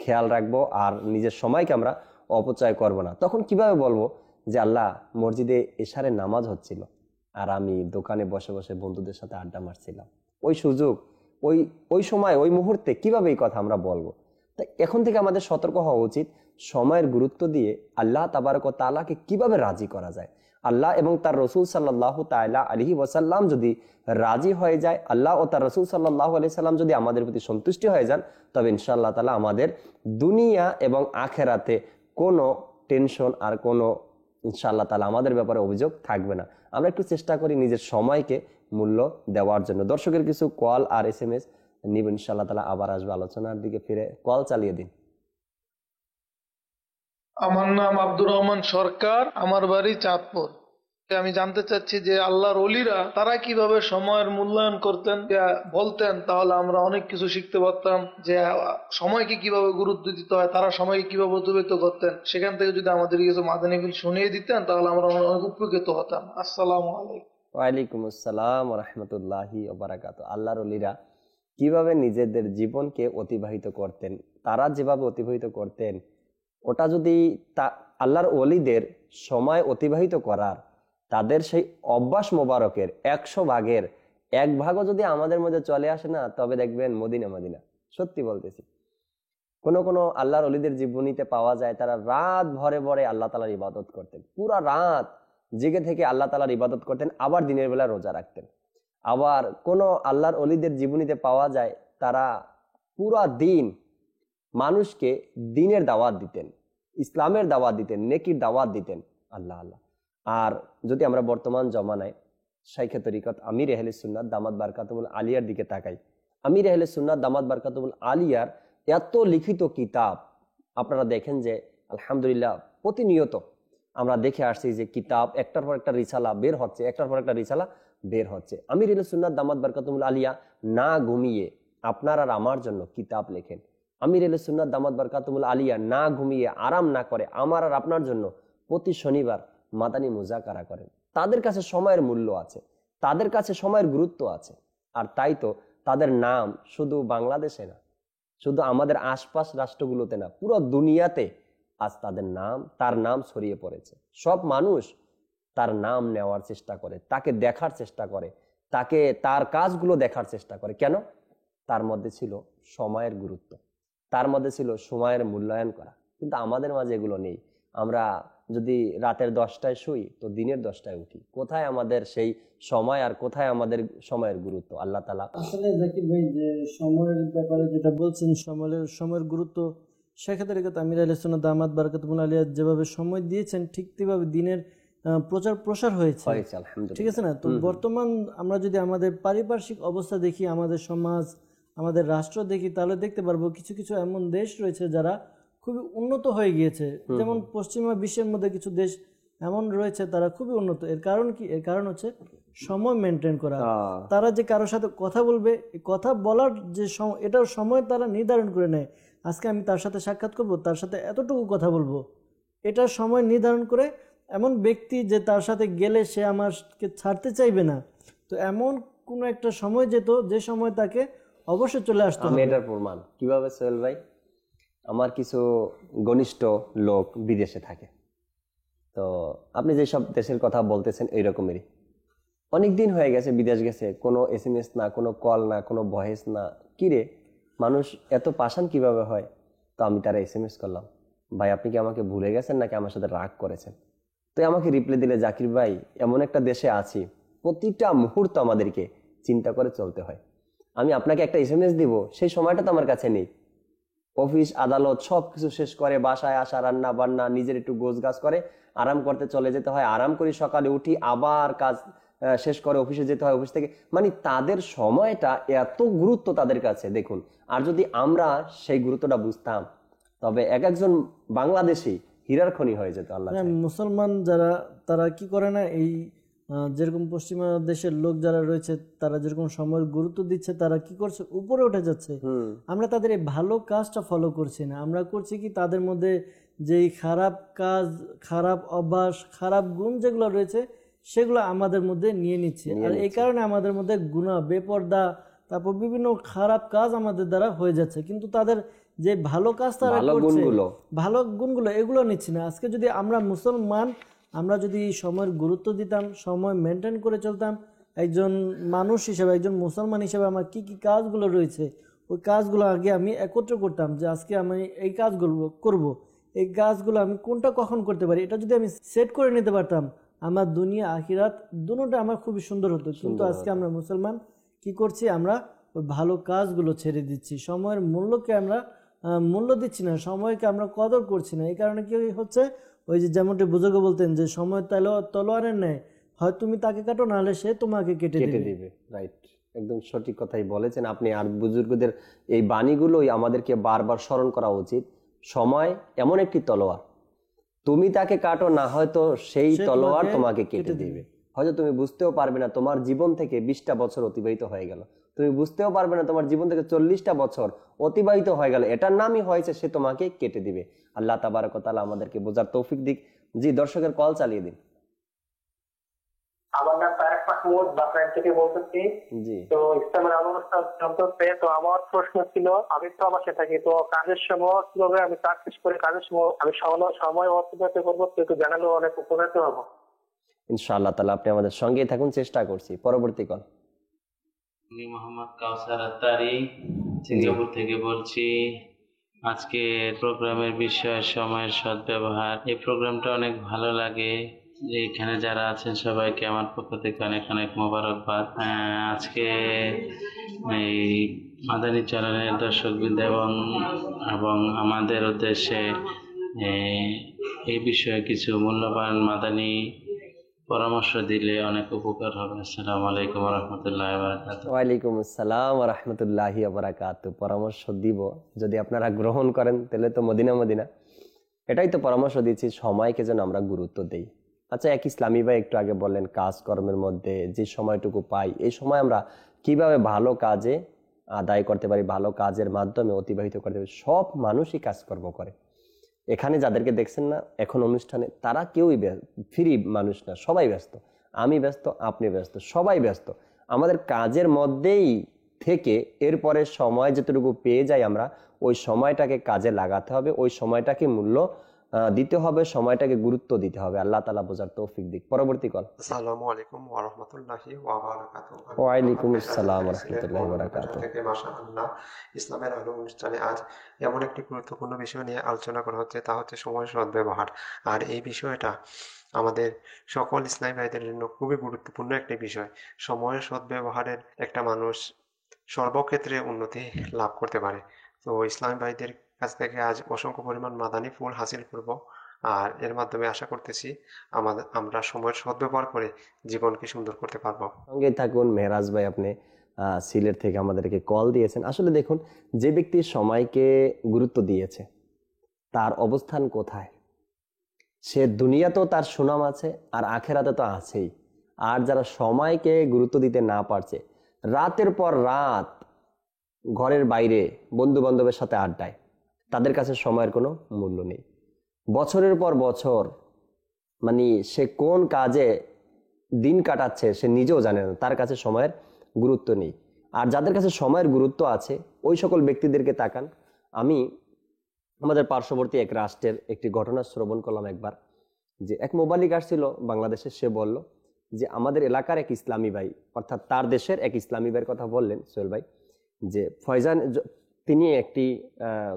খেয়াল রাখবো আর নিজের সময়কে আমরা অপচয় করব না। তখন কিভাবে বলবো যে আল্লাহ, মসজিদে এশারের নামাজ হচ্ছিল আর আমি দোকানে বসে বসে বন্ধুদের সাথে আড্ডা মারছিলাম, ওই সুযোগ ওই সময় ওই মুহূর্তে কিভাবে এই কথা আমরা বলবো? তাই এখন থেকে আমাদের সতর্ক হওয়া উচিত সময়ের গুরুত্ব দিয়ে আল্লাহ তাবারক ওয়া তাআলাকে কিভাবে রাজি করা যায়। আল্লাহ এবং তার রসুল সাল্লাল্লাহু তাআলা আলাইহি ওয়াসাল্লাম যদি রাজি হয়ে যায়, আল্লাহ ও তার রসুল সাল্লাল্লাহু আলাইহি সাল্লাম যদি আমাদের প্রতি সন্তুষ্টি হয়ে যান, তবে ইনশাআল্লাহ তাআলা আমাদের দুনিয়া এবং আখেরাতে কোনো টেনশন আর কোনো ইনশাআল্লাহ তাআলা আমাদের ব্যাপারে অভিযোগ থাকবে না। আমরা একটু চেষ্টা করি নিজের সময়কে মূল্য দেওয়ার জন্য। দর্শকের কিছু কল আর SMS নিব, ইনশাআল্লাহ তাআলা আবার আসবে আলোচনার দিকে ফিরে। কল চালিয়ে দিন। আমার নাম আব্দুর রহমান সরকার, আমার বাড়ি চাঁদপুর। আমি জানতে চাচ্ছি যে আল্লাহর ওলিরা তারা কিভাবে সময়ের মূল্যায়ন করতেন, বলতেন, তাহলে আমরা অনেক কিছু শিখতে পারতাম যে সময়কে কিভাবে গুরুত্ব দিতে হয়, তারা সময়কে কিভাবে অতিবাহিত করতেন। সেখান থেকে যদি আমাদের কিছু মাদানী বিল শুনিয়ে দিতেন তাহলে আমরা অনেক উপকৃত হতাম। আসসালামু আলাইকুম। ওয়ালাইকুম আসসালাম ওয়া রাহমাতুল্লাহি ওয়া বারাকাতুহু। আল্লাহর ওলিরা কিভাবে নিজেদের জীবনকে অতিবাহিত করতেন, তারা যেভাবে অতিবাহিত করতেন, ওটা যদি আল্লাহর ওলিদের সময় অতিবাহিত করার তাদের সেই অভ্যাস মোবারকের 100 ভাগের 1 ভাগও যদি আমাদের মধ্যে চলে আসে না, তবে দেখবেন মদিনা মদিনা। সত্যি বলতেছি, কোনো আল্লাহর ওলিদের জীবনীতে পাওয়া যায় তারা রাত ভরে ভরে আল্লাহ তাআলার ইবাদত করতেন, পুরা রাত জেগে থেকে আল্লাহ তাআলার ইবাদত করতেন, আবার দিনের বেলা রোজা রাখতেন। আবার কোনো আল্লাহর ওলিদের জীবনীতে পাওয়া যায় তারা পুরা দিন মানুষকে দিনের দাওয়াত দিতেন, ইসলামের দাওয়াত দিতেন, নেকির দাওয়াত দিতেন। আল্লাহ আল্লাহ। আর যদি আমরা বর্তমান জমানায় শাইখে তরিকত আমির আহলে সুন্নাত দামাত বারকাতুল আলিয়ার দিকে তাকাই, আমির আহলে সুন্নাত দামাত বারকাতুল আলিয়ার এত লিখিত কিতাব আপনারা দেখেন যে আলহামদুলিল্লাহ প্রতিনিয়ত আমরা দেখে আসছি যে কিতাব একটার পর একটা রিসালা বের হচ্ছে, একটার পর একটা রিসালা বের হচ্ছে। আমির আহলে সুন্নাত দামাত বারকাতুল আলিয়া না ঘুমিয়ে আপনার আর আমার জন্য কিতাব লেখেন। আমির আহলে সুন্নাত দামাত বারকাতুল আলিয়া না ঘুমিয়ে আরাম না করে আমার আর আপনার জন্য প্রতি শনিবার মাদানী মুজাকারা করেন। তাদের কাছে সময়ের মূল্য আছে, তাদের কাছে সময়ের গুরুত্ব আছে। আর তাই তো তাদের নাম শুধু বাংলাদেশে না, শুধু আমাদের আশপাশ রাষ্ট্রগুলোতে না, পুরো দুনিয়াতে আজ তার নাম ছড়িয়ে পড়েছে। সব মানুষ তার নাম নেওয়ার চেষ্টা করে, তাকে দেখার চেষ্টা করে, তার কাজগুলো দেখার চেষ্টা করে। কেন? তার মধ্যে ছিল সময়ের গুরুত্ব, তার মধ্যে ছিল সময়ের মূল্যায়ন করা। কিন্তু আমাদের মাঝে এগুলো নেই। আমরা যদি রাতের 10টায় শুই তো দিনের 10টায় উঠি। কোথায় আমাদের সেই সময় আর কোথায় আমাদের সময়ের গুরুত্ব? আল্লাহ তাআলা আসলে জাকির ভাই যে সময়ের ব্যাপারে যেটা বলছেন, সময়ের গুরুত্ব, সেক্ষেত্রে আমির আহলে সুন্নাত দামাত বারকাতুল আলিয়া যেভাবে সময় দিয়েছেন ঠিক তেভাবে দিনের প্রচার প্রসার হয়েছে, ঠিক আছে না? তো বর্তমান আমরা যদি আমাদের পারিপার্শ্বিক অবস্থা দেখি, আমাদের সমাজ, আমাদের রাষ্ট্র দেখি, তাহলে দেখতে পারবো কিছু কিছু এমন দেশ রয়েছে যারা খুবই উন্নত হয়ে গিয়েছে। যেমন পশ্চিমা বিশ্বের মধ্যে কিছু দেশ এমন রয়েছে তারা খুবই উন্নত। এর কারণ কি? এর কারণ হচ্ছে সময় মেনটেন করা। তারা যে কারোর সাথে কথা বলবে, কথা বলার যে এটার সময় তারা নির্ধারণ করে নেয়। আজকে আমি তার সাথে সাক্ষাৎ করব, তার সাথে এতটুকু কথা বলবো, এটার সময় নির্ধারণ করে এমন ব্যক্তি যে তার সাথে গেলে সে আমাকে ছাড়তে চাইবে না, তো এমন কোনো একটা সময় যেত যে সময় তাকে অবশ্যই চলে আসতো। আমি এটার প্রমাণ কিভাবে সোহেল ভাই, আমার কিছু ঘনিষ্ঠ লোক বিদেশে থাকে, তো আপনি যেসব দেশের কথা বলতেছেন এইরকমেরই অনেকদিন হয়ে গেছে বিদেশ গেছে, কোনো SMS না, কোনো কল না, কোনো ভয়েস না। কিরে মানুষ এত পাষাণ কিভাবে হয়? তো আমি তারা SMS করলাম, ভাই আপনি কি আমাকে ভুলে গেছেন নাকি আমার সাথে রাগ করেছেন? তো আমাকে রিপ্লাই দিলে, জাকির ভাই এমন একটা দেশে আছি, প্রতিটা মুহূর্ত আমাদেরকে চিন্তা করে চলতে হয়। আমি আপনাকে একটা SMS দিব, সেই সময়টা তো আমার কাছে নেই। অফিস আদালত সবকিছু শেষ করে বাসায় আসা, রান্না বান্না, নিজের একটু গোছগাছ করে আরাম করতে চলে যেতে হয়। আরাম করি, সকালে উঠি, আবার কাজ শেষ করে অফিসে যেতে হয়, অফিস থেকে, মানে তাদের সময়টা এত গুরুত্ব তাদের কাছে দেখুন। আর যদি আমরা সেই গুরুত্বটা বুঝতাম, তবে এক একজন বাংলাদেশি হীরার খনি হয়ে যেত। আল্লাহ মুসলমান যারা, তারা কি করে না, এই যেরকম পশ্চিমা দেশের লোক যারা রয়েছে, তারা যেরকম সময়ের গুরুত্ব দিচ্ছে, তারা কি করছে, উপরে উঠে যাচ্ছে। আমরা তাদের এই ভালো কাজটা ফলো করছি না। আমরা করছি কি, তাদের মধ্যে যেই খারাপ কাজ, খারাপ অভ্যাস, খারাপ গুণ যেগুলো রয়েছে, সেগুলো আমাদের মধ্যে নিয়ে নিচ্ছে। আর এই কারণে আমাদের মধ্যে গুনাহ, বেপরদা, তারপর বিভিন্ন খারাপ কাজ আমাদের দ্বারা হয়ে যাচ্ছে। কিন্তু তাদের যে ভালো কাজ তারা করছে, ভালো গুণগুলো, এগুলো নিচ্ছি না। আজকে যদি আমরা মুসলমান, আমরা যদি সময়ের গুরুত্ব দিতাম, সময় মেনটেন করে চলতাম, একজন মানুষ হিসেবে, একজন মুসলমান হিসেবে আমার কি কি কাজগুলো রয়েছে, ওই কাজগুলো আগে আমি একত্র করতাম, যে আজকে আমি এই কাজগুলো করব, এই কাজগুলো আমি কোনটা কখন করতে পারি, এটা যদি আমি সেট করে নিতে পারতাম, আমার দুনিয়া আখিরাত দুটোটা আমার খুবই সুন্দর হতো। কিন্তু আজকে আমরা মুসলমান কি করছি, আমরা ওই ভালো কাজগুলো ছেড়ে দিচ্ছি, সময়ের মূল্যকে আমরা মূল্য দিচ্ছি না, সময়কে আমরা কদর করছি না। এই কারণে কি হচ্ছে, ওই যে যেমনটি বুজুর্গ বলতেন যে সময় তলোয়ারের ন্যায়, হয় তুমি তাকে কাটো, নাহলে সে তোমাকে কেটে দিবে। রাইট, একদম সঠিক কথাই বলেছেন আপনি। আর বুজুর্গদের এই বাণীগুলোই আমাদেরকে বারবার স্মরণ করা উচিত। সময় এমন একটি তলোয়ার, তুমি তাকে কাটো না, হয়তো সেই তলোয়ার তোমাকে কেটে দিবে। হয়তো তুমি বুঝতেও পারবে না, তোমার জীবন থেকে 20টা বছর অতিবাহিত হয়ে গেল, তুমি বুঝতেও পারবে না তোমার জীবন থেকে 40টা বছর অতিবাহিত হয়ে গেল, এটার নামই হয়েছে সে তোমাকে কেটে দিবে। আল্লাহ তাবারক ওয়া তাআলা আমাদেরকে বোঝার তৌফিক দিক। জি, দর্শকের কল চালিয়ে দিন। আমার নাম তারেক মাহমুদ, বাহরাইন থেকে বলতেছি। জি, তো ইসলামের আলো অনুষ্ঠান চলতেছে। তো আমার প্রশ্ন ছিল, আমি তো আমার সাথে থাকি, তো কাজের সময় কিভাবে আমি কাজ শেষ করে কাজের সময় আমি সময় অতিবাহিত করবো, একটু জানালেও অনেক উপকৃত হবো। ইনশাআল্লাহ তাআলা আপনি আমাদের সঙ্গেই থাকুন, চেষ্টা করছি। পরবর্তী কল। আমি মোহাম্মদ কাউসার আত্তারি সিঙ্গাপুর থেকে বলছি। আজকে প্রোগ্রামের বিষয় সময়ের সদ্ব্যবহার। এই প্রোগ্রামটা অনেক ভালো লাগে। এখানে যারা আছেন সবাইকে আমার পক্ষ থেকে অনেক অনেক মোবারকবাদ। আজকে এই মাদানী চ্যানেলের দর্শকবৃন্দ এবং আমাদের উদ্দেশ্যে এই বিষয়ে কিছু মূল্যবান মাদানী পরামর্শ দিলে অনেক উপকার হবে। আসসালামু আলাইকুম ওয়া রাহমাতুল্লাহি ওয়া বারাকাতুহু। ওয়া আলাইকুম আসসালাম ওয়া রাহমাতুল্লাহি ওয়া বারাকাতুহু। পরামর্শ দিব, যদি আপনারা গ্রহণ করেন তাহলে তো মদিনা মদিনা। এটাই তো পরামর্শ দিচ্ছি, সময়কে যেন আমরা গুরুত্ব দেই। আচ্ছা, এক ইসলামী ভাই একটু আগে বললেন কাজকর্মের মধ্যে যে সময়টুকু পাই, এই সময় আমরা কিভাবে ভালো কাজে আদায় করতে পারি, ভালো কাজের মাধ্যমে অতিবাহিত করতে পারি। সব মানুষই কাজকর্ম করে, এখানে যাদেরকে দেখছেন না এখন অনুষ্ঠানে, তারা কেউই ফ্রি মানুষ না, সবাই ব্যস্ত। আমি ব্যস্ত, আপনি ব্যস্ত, সবাই ব্যস্ত। আমাদের কাজের মধ্যেই থেকে এরপরে সময় যেটুকু পেয়ে যাই আমরা, ওই সময়টাকে কাজে লাগাতে হবে, ওই সময়টাকে মূল্য দিতে হবে, সময়টাকে গুরুত্ব দিতে হবে। আল্লাহ তাআলা বোঝার তৌফিক দিক। পরবর্তী কল। আসসালামু আলাইকুম ওয়া রাহমাতুল্লাহি ওয়া বারাকাতুহু। ওয়া আলাইকুম আসসালাম ওয়া রাহমাতুল্লাহি ওয়া বারাকাতুহু। থেকে মাশাআল্লাহ ইসলামের আলো অনুষ্ঠানে আজ এমন একটি গুরুত্বপূর্ণ বিষয় নিয়ে আলোচনা করা হচ্ছে, তা হচ্ছে সময় সদ্ব্যবহার। আর এই বিষয়টা আমাদের সকল ইসলামী ভাইদের জন্য খুবই গুরুত্বপূর্ণ একটি বিষয়। সময়ের সদ্ব্যবহারের একটা মানুষ সর্বক্ষেত্রে উন্নতি লাভ করতে পারে। তো ইসলামী ভাইদের কাছ থেকে আজ অসংখ্য পরিমাণ মাদানী ফুল হাসিল করব, আর এর মাধ্যমে আশা করতেছি আমরা সময়ের সদ্ব্যবহার করে জীবনকে সুন্দর করতে পারবো। সঙ্গে থাকুন। মেহরাজ ভাই আপনি সিলেট থেকে আমাদেরকে কল দিয়েছেন। আসলে দেখুন, যে ব্যক্তি সময়কে গুরুত্ব দিয়েছে তার অবস্থান কোথায়, সে দুনিয়াতেও তার সুনাম আছে আর আখেরাতে তো আছেই। আর যারা সময়কে গুরুত্ব দিতে না পারছে, রাতের পর রাত ঘরের বাইরে বন্ধু বান্ধবের সাথে আড্ডায়, তাদের কাছে সময়ের কোনো মূল্য নেই। বছরের পর বছর মানে সে কোন কাজে দিন কাটাচ্ছে সে নিজেও জানে না, তার কাছে সময়ের গুরুত্ব নেই। আর যাদের কাছে সময়ের গুরুত্ব আছে ওই সকল ব্যক্তিদেরকে তাকান। আমি আমাদের পার্শ্ববর্তী এক রাষ্ট্রের একটি ঘটনা শ্রবণ করলাম একবার, যে এক মোবালিক আসছিল বাংলাদেশে। সে বলল যে আমাদের এলাকার এক ইসলামী ভাই, অর্থাৎ তার দেশের এক ইসলামী ভাইয়ের কথা বললেন সোহেল ভাই, যে ফয়জান, তিনি একটি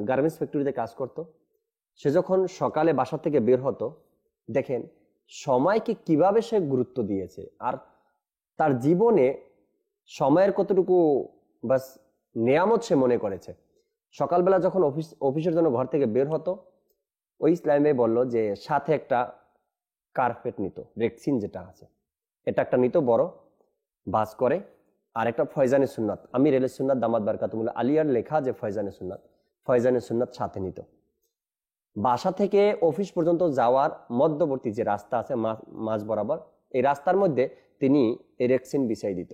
গার্মেন্টস ফ্যাক্টরিতে কাজ করত। সে যখন সকালে বাসা থেকে বের হতো, দেখেন সময়কে কিভাবে সে গুরুত্ব দিয়েছে, আর তার জীবনে সময়ের কতটুকু বাস নেয়ামত সে মনে করেছে। সকালবেলা যখন অফিসের জন্য ঘর থেকে বের হতো, ওই ইসলামে বলল যে সাথে একটা কার্পেট নিত, রেক্সিন যেটা আছে এটা একটা নিত বড় বাস করে, আর একটা ফয়জানে সুন্নাত, আমি রেলের সুন্নাত দামাত বারকাতুমুল্লাহ আলিয়ার লেখা যে ফয়জানে সুন্নাত সাথে নিত। বাসা থেকে অফিস পর্যন্ত যাওয়ার মধ্যবর্তী যে রাস্তা আছে মাঝ বরাবর, এই রাস্তার মধ্যে তিনি এই রেক্সিন বিছাই দিত,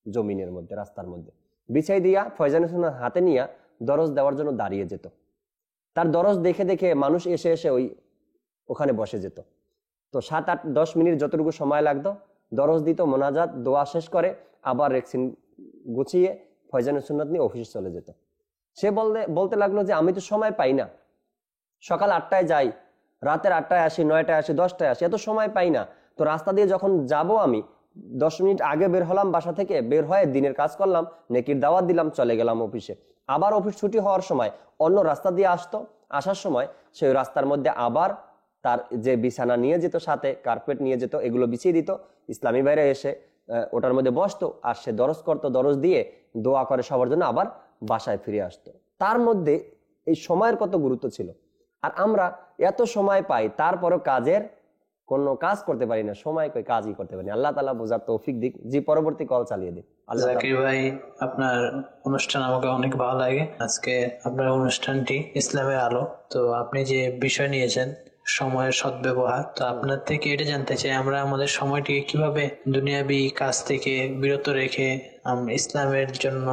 জমিনের মধ্যে রাস্তার মধ্যে বিছাই দিয়া ফয়জানে সুন্নাত হাতে নিয়ে দরজ দেওয়ার জন্য দাঁড়িয়ে যেত। তার দরজ দেখে দেখে মানুষ এসে এসে ওখানে বসে যেত। তো 7-8-10 মিনিট যতটুকু সময় লাগতো দরজ দিত, মোনাজাত দোয়া শেষ করে আবার রেক্সিন গুছিয়ে ফয়জানে সুন্নাত নিয়ে অফিসে চলে যেত। সে বলতে লাগলো যে আমি তো সময় পাই না, সকাল 8টায় যাই, রাতের 8টায় আসি, 9টায় আসি, 10টায় আসি, এত সময় পাই না। তো রাস্তা দিয়ে যখন যাব আমি 10 মিনিট আগে বের হলাম বাসা থেকে, বের হয়ে দিনের কাজ করলাম, নেকির দাওয়াত দিলাম, চলে গেলাম অফিসে। আবার অফিস ছুটি হওয়ার সময় অন্য রাস্তা দিয়ে আসতো, আসার সময় সেই রাস্তার মধ্যে আবার তার যে বিছানা নিয়ে যেত, সাথে কার্পেট নিয়ে যেত, এগুলো বিছিয়ে দিত। ইসলামী বাইরে এসে ওটার মধ্যে বসতো, আর সে দরজ করতো, দরজ দিয়ে দোয়া করে সবার জন্য আবার বাসায় ফিরে আসতো। তার মধ্যে এই সময়ের কত গুরুত্ব ছিল। আর আমরা এত সময় পাই, তারপরও কাজের কোনো কাজ করতে পারি না, সময় কই কাজই করতে পারি না। আল্লাহ তাআলা বোঝার তৌফিক দিক। জি, পরবর্তী কল চালিয়ে দিন। জাকির ভাই, আপনার অনুষ্ঠান আমাকে অনেক ভালো লাগে। আজকে আপনার অনুষ্ঠানটি ইসলামের আলো, তো আপনি যে বিষয় নিয়েছেন সময়ের সদ্ব্যবহার, তো আপনার থেকে এটা জানতে চাই আমরা আমাদের সময়টিকে কিভাবে দুনিয়াবি কাজ থেকে বিরত রেখে ইসলামের জন্য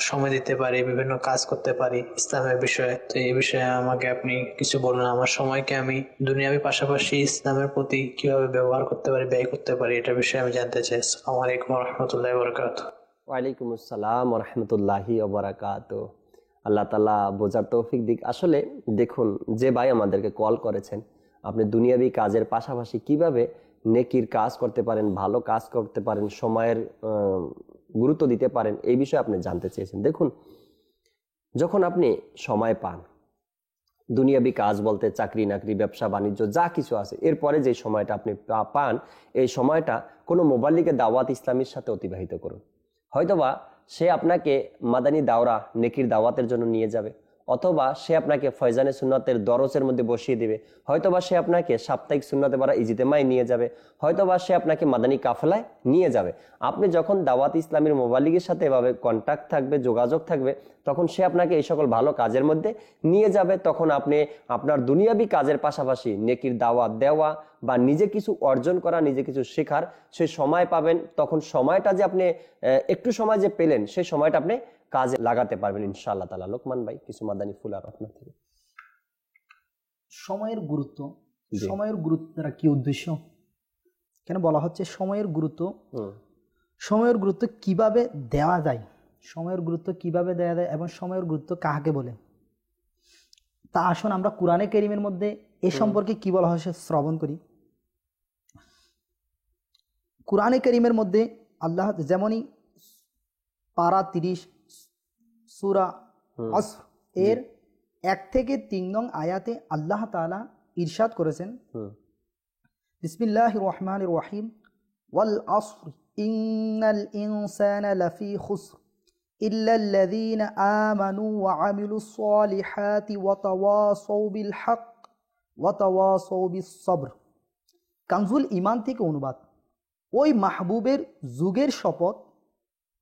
সময় দিতে পারি, বিভিন্ন কাজ করতে পারি ইসলামের বিষয়ে। তো এই বিষয়ে আমাকে আপনি কিছু বলুন। আমার সময়কে আমি দুনিয়াবি পাশাপাশি ইসলামের প্রতি কিভাবে ব্যবহার করতে পারি, ব্যয় করতে পারি, এটা বিষয়ে আমি জানতে চাই। আসসালামু আলাইকুম ওয়া রাহমাতুল্লাহি ওয়া বারাকাতুহু। ওয়ালাইকুম আসসালাম ওয়া রাহমাতুল্লাহি ওয়া বারাকাতুহু। আল্লাহ তাআলা বোঝার তৌফিক দিক। আসলে দেখুন, যে ভাই আমাদেরকে কল করেছেন, আপনি দুনিয়াবি কাজের পাশাপাশি কিভাবে নেকির কাজ করতে পারেন, ভালো কাজ করতে পারেন, সময়ের গুরুত্ব দিতে পারেন, এই বিষয়ে আপনি জানতে চেয়েছেন। দেখুন, যখন আপনি সময় পান, দুনিয়াবি কাজ বলতে চাকরি নাকরি, ব্যবসা বাণিজ্য যা কিছু আছে, এরপরে যে সময়টা আপনি পান, এই সময়টা কোনো মোবাল্লিকে দাওয়াত ইসলামীর সাথে অতিবাহিত করুন। হয়তোবা সে আপনাকে মাদানী দাওরা নেকির দাওয়াতের জন্য নিয়ে যাবে, অথবা সে আপনাকে ফয়জানে সুন্নাতের দরজের মধ্যে বসিয়ে দিবে, হয়তোবা সে আপনাকে সাপ্তাহিক সুন্নাতে বারা ইজতেমায় নিয়ে যাবে, হয়তোবা সে আপনাকে মাদানী কাফেলায় নিয়ে যাবে। আপনি যখন দাওয়াত ইসলামীর মোবাল্লিগের সাথে এভাবে কন্ট্যাক্ট থাকবে, যোগাযোগ থাকবে, তখন সে আপনাকে এই সকল ভালো কাজের মধ্যে নিয়ে যাবে। তখন আপনি আপনার দুনিয়াবি কাজের পাশাপাশি নেকির দাওয়াত দেওয়া বা নিজে কিছু অর্জন করা, নিজে কিছু শেখার সেই সময় পাবেন। তখন সময়টা যে আপনি একটু সময় যে পেলেন, সেই সময়টা আপনি কাজে লাগাতে পারবেন ইনশাআল্লাহ তাআলা। লোকমান ভাই, কিছু মাদানী ফুল আর আপনার থেকে। সময়ের গুরুত্ব, সময়ের গুরুত্ব দ্বারা কি উদ্দেশ্য, কেন বলা হচ্ছে সময়ের গুরুত্ব? সময়ের গুরুত্ব কিভাবে দেওয়া যায়, সময়ের গুরুত্ব কিভাবে দেওয়া যায় এবং সময়ের গুরুত্ব কাকে বলে, তা আসুন আমরা কুরআনে কারীমের মধ্যে এ সম্পর্কে কি বলা হয়েছে শ্রবণ করি। কুরআনে কারীমের মধ্যে আল্লাহ যেমনই পারা 30 সূরা আসর এর 1 থেকে 3 নং আয়াতে আল্লাহ তাআলা ইরশাদ করেছেন, বিসমিল্লাহির রহমানির রহিম, ওয়াল আসর ইন্নাল ইনসানা লাফি খুসর ইল্লাল্লাযীনা আমানু ওয়া আমিলুস সলিহাতি ওয়া তাওয়াসাউ বিল হক ওয়া তাওয়াসাউ বিস সবর। কানজুল ঈমান থেকে অনুবাদ। ওই মাহবুবের যুগের শপথ,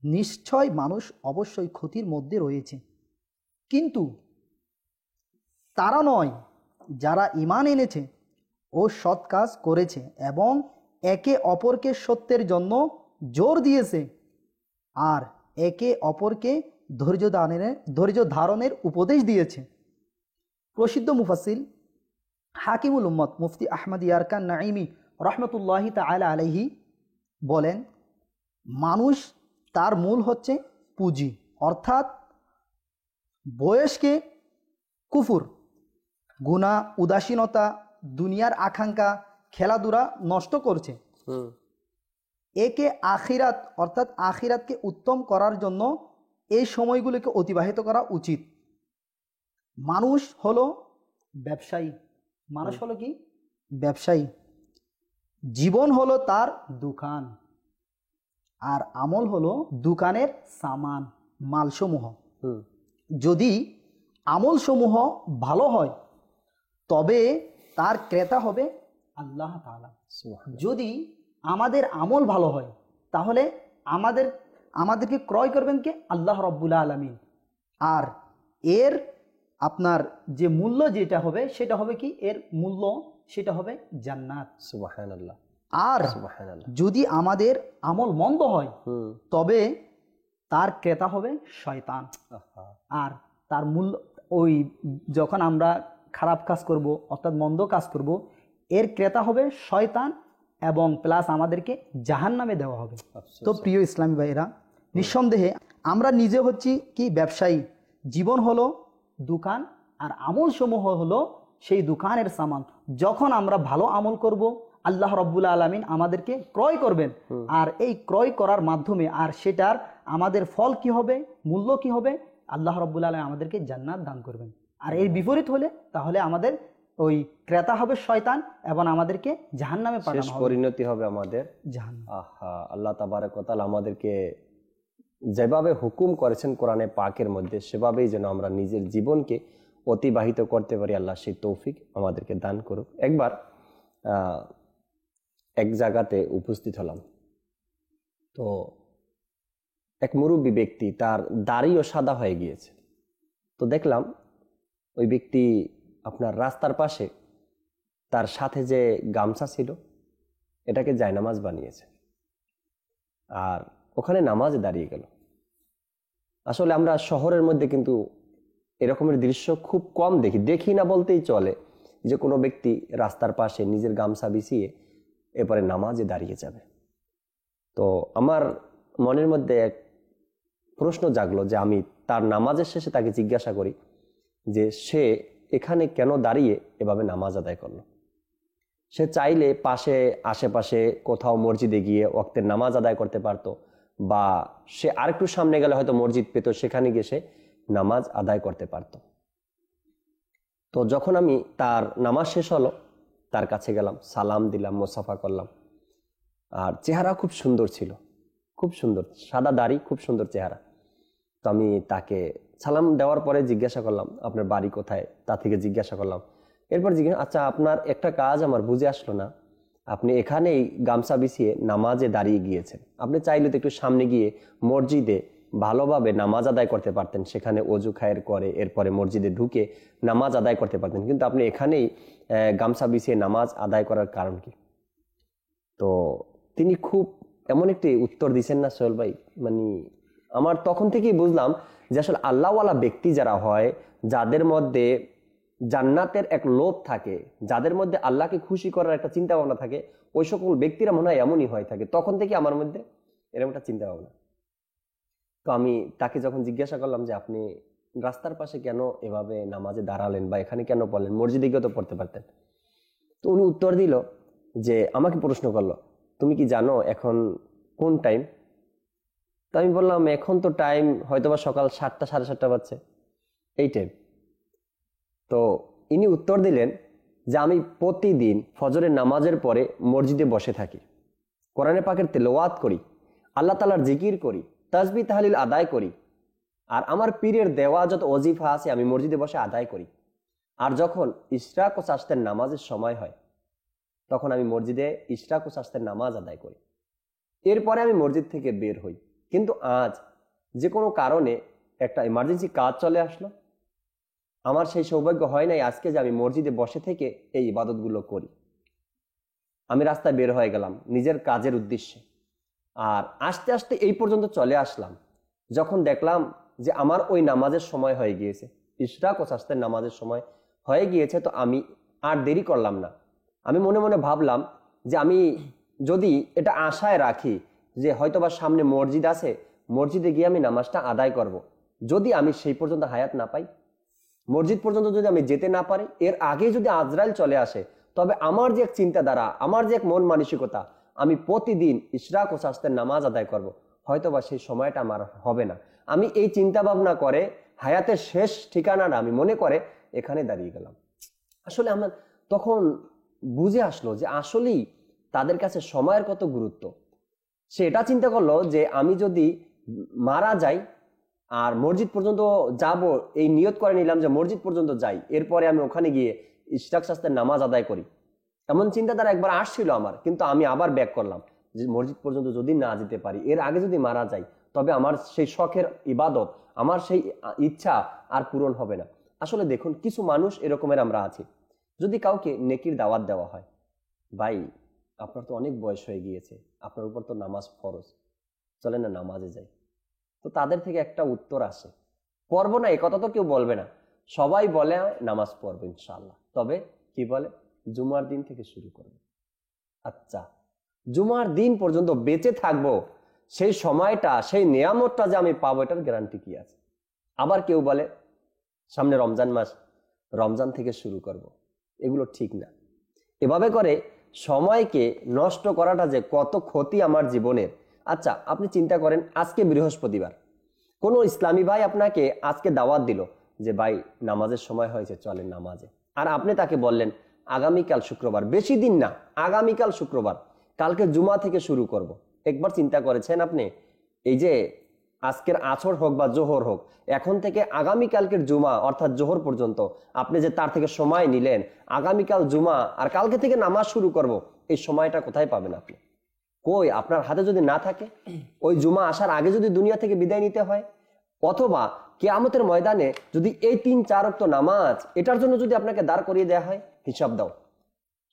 নিশ্চয় মানুষ অবশ্যই ক্ষতির মধ্যে রয়েছে, কিন্তু তারা নয় যারা ঈমান এনেছে ও সৎ কাজ করেছে এবং একে অপরকে সত্যের জন্য জোর দিয়েছে আর একে অপরকে ধৈর্য ধারণের উপদেশ দিয়েছে। প্রসিদ্ধ মুফাসসির হাকিমুল উম্মত মুফতি আহমদ ইয়ারকান নাঈমি রহমতুল্লাহি তাআলা আলাইহি বলেন, মানুষ তার মূল হচ্ছে পুঁজি, অর্থাৎ বয়সকে কুফর, গুনাহ, উদাসীনতা, দুনিয়ার আকাঙ্ক্ষা, খেলাধুলা নষ্ট করছে। একে আখিরাত অর্থাৎ আখিরাতকে উত্তম করার জন্য এই সময়গুলিকে অতিবাহিত করা উচিত। মানুষ হলো ব্যবসায়ী, মানুষ হলো কি ব্যবসায়ী। জীবন হলো তার দোকান, আর আমল হলো দোকানের সামান, মালসমূহ। যদি আমলসমূহ ভালো হয় তবে তার ক্রেতা হবে আল্লাহ তাআলা। যদি আমাদের আমল ভালো হয় তাহলে আমাদেরকে ক্রয় করবেন কে? আল্লাহ রাব্বুল আলামিন। আর এর আপনার যে মূল্য যেটা হবে সেটা হবে কি? এর মূল্য সেটা হবে জান্নাত। সুবহানাল্লাহ। আর যদি আমাদের আমল মন্দ হয় তবে তার ক্রেতা হবে শয়তান। আর তার মূল্য ওই যখন আমরা খারাপ কাজ করব অর্থাৎ মন্দ কাজ করব, এর ক্রেতা হবে শয়তান এবং প্লাস আমাদেরকে জাহান্নামে দেওয়া হবে। তো প্রিয় ইসলামী ভাইয়েরা, নিঃসন্দেহে আমরা নিজে হচ্ছি কি ব্যবসায়ী, জীবন হলো দোকান আর আমল সমূহ হলো সেই দোকানের সামান। যখন আমরা ভালো আমল করব আল্লাহ রাব্বুল আলামিন আমাদেরকে ক্রয় করবেন, আর এই ক্রয় করার মাধ্যমে আর সেটার আমাদের ফল কি হবে, মূল্য কি হবে? আল্লাহ রাব্বুল আলামিন আমাদেরকে জান্নাত দান করবেন। আর এর বিপরীত হলে তাহলে আমাদের ওই ক্রেতা হবে শয়তান এবং আমাদেরকে জাহান্নামে পাঠানো হবে, পরিণতি হবে আমাদের জাহান্নাম। আল্লাহ তাবারক ওয়া তাআলা আমাদেরকে যেভাবে হুকুম করেছেন কোরআনে পাকের মধ্যে সেভাবেই যেন আমরা নিজের জীবনকে অতিবাহিত করতে পারি, আল্লাহ সেই তৌফিক আমাদেরকে দান করুক। একবার এক জায়গাতে উপস্থিত হলাম, তো এক মুরব্বী ব্যক্তি, তার দাড়িও সাদা হয়ে গিয়েছে। তো দেখলাম ওই ব্যক্তি আপনার রাস্তার পাশে তার সাথে যে গামছা ছিল এটাকে জায়নামাজ বানিয়েছে, আর ওখানে নামাজে দাঁড়িয়ে গেল। আসলে আমরা শহরের মধ্যে কিন্তু এরকমের দৃশ্য খুব কম দেখি না বলতেই চলে, যে কোনো ব্যক্তি রাস্তার পাশে নিজের গামছা বিছিয়ে এরপরে নামাজে দাঁড়িয়ে যাবে। তো আমার মনের মধ্যে এক প্রশ্ন জাগলো যে আমি তার নামাজের শেষে তাকে জিজ্ঞাসা করি যে সে এখানে কেন দাঁড়িয়ে এভাবে নামাজ আদায় করলো। সে চাইলে পাশে আশেপাশে কোথাও মসজিদে গিয়ে ওয়াক্তের নামাজ আদায় করতে পারতো, বা সে আরেকটু সামনে গেলে হয়তো মসজিদ পেত, সেখানে গিয়ে সে নামাজ আদায় করতে পারত। তো যখন আমি তার নামাজ শেষ হলো তার কাছে গেলাম, সালাম দিলাম, মোসাফা করলাম, আর চেহারা খুব সুন্দর ছিল, খুব সুন্দর, সাদা দাড়ি, খুব সুন্দর চেহারা। তো আমি তাকে সালাম দেওয়ার পরে জিজ্ঞাসা করলাম আপনার বাড়ি কোথায়, তা থেকে জিজ্ঞাসা করলাম। এরপর জিজ্ঞাসা, আচ্ছা আপনার একটা কাজ আমার বুঝে আসলো না, আপনি এখানেই গামছা বিছিয়ে নামাজে দাঁড়িয়ে গিয়েছেন, আপনি চাইলে তো একটু সামনে গিয়ে মসজিদে ভালোভাবে নামাজ আদায় করতে পারতেন, সেখানে অজু খায়ের করে এরপরে মসজিদে ঢুকে নামাজ আদায় করতে পারতেন, কিন্তু আপনি এখানেই গামছা বিছিয়ে নামাজ আদায় করার কারণ কি? তো তিনি খুব এমন একটি উত্তর দিচ্ছেন না সোহেল ভাই, মানে আমার তখন থেকেই বুঝলাম যে আসলে আল্লাহওয়ালা ব্যক্তি যারা হয়, যাদের মধ্যে জান্নাতের এক লোভ থাকে, যাদের মধ্যে আল্লাহকে খুশি করার একটা চিন্তা ভাবনা থাকে, ওই সকল ব্যক্তিরা মনে হয় এমনই হয়ে থাকে। তখন থেকে আমার মধ্যে এরকম একটা চিন্তা ভাবনা। তো আমি তাকে যখন জিজ্ঞাসা করলাম যে আপনি রাস্তার পাশে কেন এভাবে নামাজে দাঁড়ালেন বা এখানে কেন পড়লেন, মসজিদে গিয়ে তো পড়তে পারতেন। তো উনি উত্তর দিল যে, আমাকে প্রশ্ন করলো তুমি কি জানো এখন কোন টাইম? তো আমি বললাম এখন তো টাইম হয়তোবা সকাল 7টা 7:30 বাজছে, এই টাইম। তো ইনি উত্তর দিলেন যে আমি প্রতিদিন ফজরের নামাজের পরে মসজিদে বসে থাকি, কোরআনে পাকের তেলাওয়াত করি, আল্লাহ তাআলার জিকির করি, তাসবিহ তাহলিল আদায় করি, আর আমার পীরের দেওয়া যত ওজিফা আছে আমি মসজিদে বসে আদায় করি। আর যখন ইশরাক ও চাশতের নামাজের সময় হয় তখন আমি মসজিদে ইশরাক ও চাশতের নামাজ আদায় করি, এরপরে আমি মসজিদ থেকে বের হই। কিন্তু আজ যে কোনো কারণে একটা ইমার্জেন্সি কাজ চলে আসলো, আমার সেই সৌভাগ্য হয় নাই আজকে যে আমি মসজিদে বসে থেকে এই ইবাদতগুলো করি। আমি রাস্তায় বের হয়ে গেলাম নিজের কাজের উদ্দেশ্যে, আর আস্তে আস্তে এই পর্যন্ত চলে আসলাম যখন দেখলাম যে আমার ওই নামাজের সময় হয়ে গিয়েছে, ইশরাক ও চাশতের নামাজের সময় হয়ে গিয়েছে। তো আমি আর দেরি করলাম না, আমি মনে মনে ভাবলাম যে আমি যদি এটা আশায় রাখি যে হয়তোবা সামনে মসজিদ আছে, মসজিদে গিয়ে আমি নামাজটা আদায় করব। যদি আমি সেই পর্যন্ত হায়াত না পাই, মসজিদ পর্যন্ত যদি আমি যেতে না পারি, এর আগে যদি আজরাইল চলে আসে, তবে আমার যে এক চিন্তাধারা, আমার যে এক মন মানসিকতা, আমি প্রতিদিন ইশরাক ও চাশতের নামাজ আদায় করব, হয়তোবা সেই সময়টা আমার হবে না। আমি এই চিন্তা ভাবনা করে হায়াতের শেষ ঠিকানাটা আমি মনে করে এখানে দাঁড়িয়ে গেলাম। আসলে আমার তখন বুঝে আসলো যে আসলেই তাদের কাছে সময়ের কত গুরুত্ব। সে এটা চিন্তা করলো যে আমি যদি মারা যাই আর মসজিদ পর্যন্ত যাব, এই নিয়ত করে নিলাম যে মসজিদ পর্যন্ত যাই, এরপরে আমি ওখানে গিয়ে ইশরাক শাস্ত্রের নামাজ আদায় করি। এমন চিন্তাধারা একবার আসছিল আমার, কিন্তু আমি আবার ব্যাক করলাম যে মসজিদ পর্যন্ত যদি না যেতে পারি, এর আগে যদি মারা যাই, তবে আমার সেই শখের ইবাদত, আমার সেই ইচ্ছা আর পূরণ হবে না। আসলে দেখুন, কিছু মানুষ এরকমের আমরা আছি, যদি কাউকে নেকির দাওয়াত দেওয়া হয়, ভাই আপনার তো অনেক বয়স হয়ে গিয়েছে, আপনার উপর তো নামাজ ফরজ, চলে না নামাজে যাই, তো তাদের থেকে একটা উত্তর আসে, পড়বো না এ কথা তো কেউ বলবে না, সবাই বলে নামাজ পড়বো ইনশাআল্লাহ, তবে কি বলে জুমার দিন থেকে শুরু করবে। আচ্ছা, জুমার দিন পর্যন্ত বেঁচে থাকবো, সেই সময়টা, সেই নিয়ামতটা যে আমি পাবো, এটার গ্যারান্টি কি আছে? আবার কেউ বলে সামনে রমজান মাস, রমজান থেকে শুরু করব। এগুলো ঠিক না। এভাবে করে সময়কে নষ্ট করাটা যে কত ক্ষতি আমার জীবনের। আচ্ছা, আপনি চিন্তা করেন, আজকে বৃহস্পতিবার, কোনো ইসলামী ভাই আপনাকে আজকে দাওয়াত দিল যে ভাই নামাজের সময় হয়েছে, চলেন নামাজে, আর আপনি তাকে বললেন আগামীকাল শুক্রবার, বেশি দিন না, আগামীকাল শুক্রবার, কালকে জুমা থেকে শুরু করব। একবার চিন্তা করেছেন আপনি, এই যে আজকের আছর হোক বা জোহর হোক, এখন থেকে আগামীকালকের জুমা অর্থাৎ জোহর পর্যন্ত আপনি যে তার থেকে সময় নিলেন, আগামীকাল জুমা আর কালকে থেকে নামাজ শুরু করব, এই সময়টা কোথায় পাবেন আপনি? কই, আপনার হাতে যদি না থাকে, ওই জুমা আসার আগে যদি দুনিয়া থেকে বিদায় নিতে হয়, অথবা কিয়ামতের ময়দানে যদি এই 3-4 ওয়াক্ত নামাজ, এটার জন্য যদি আপনাকে দাঁড় করিয়ে দেওয়া হয়, হিসাব দাও।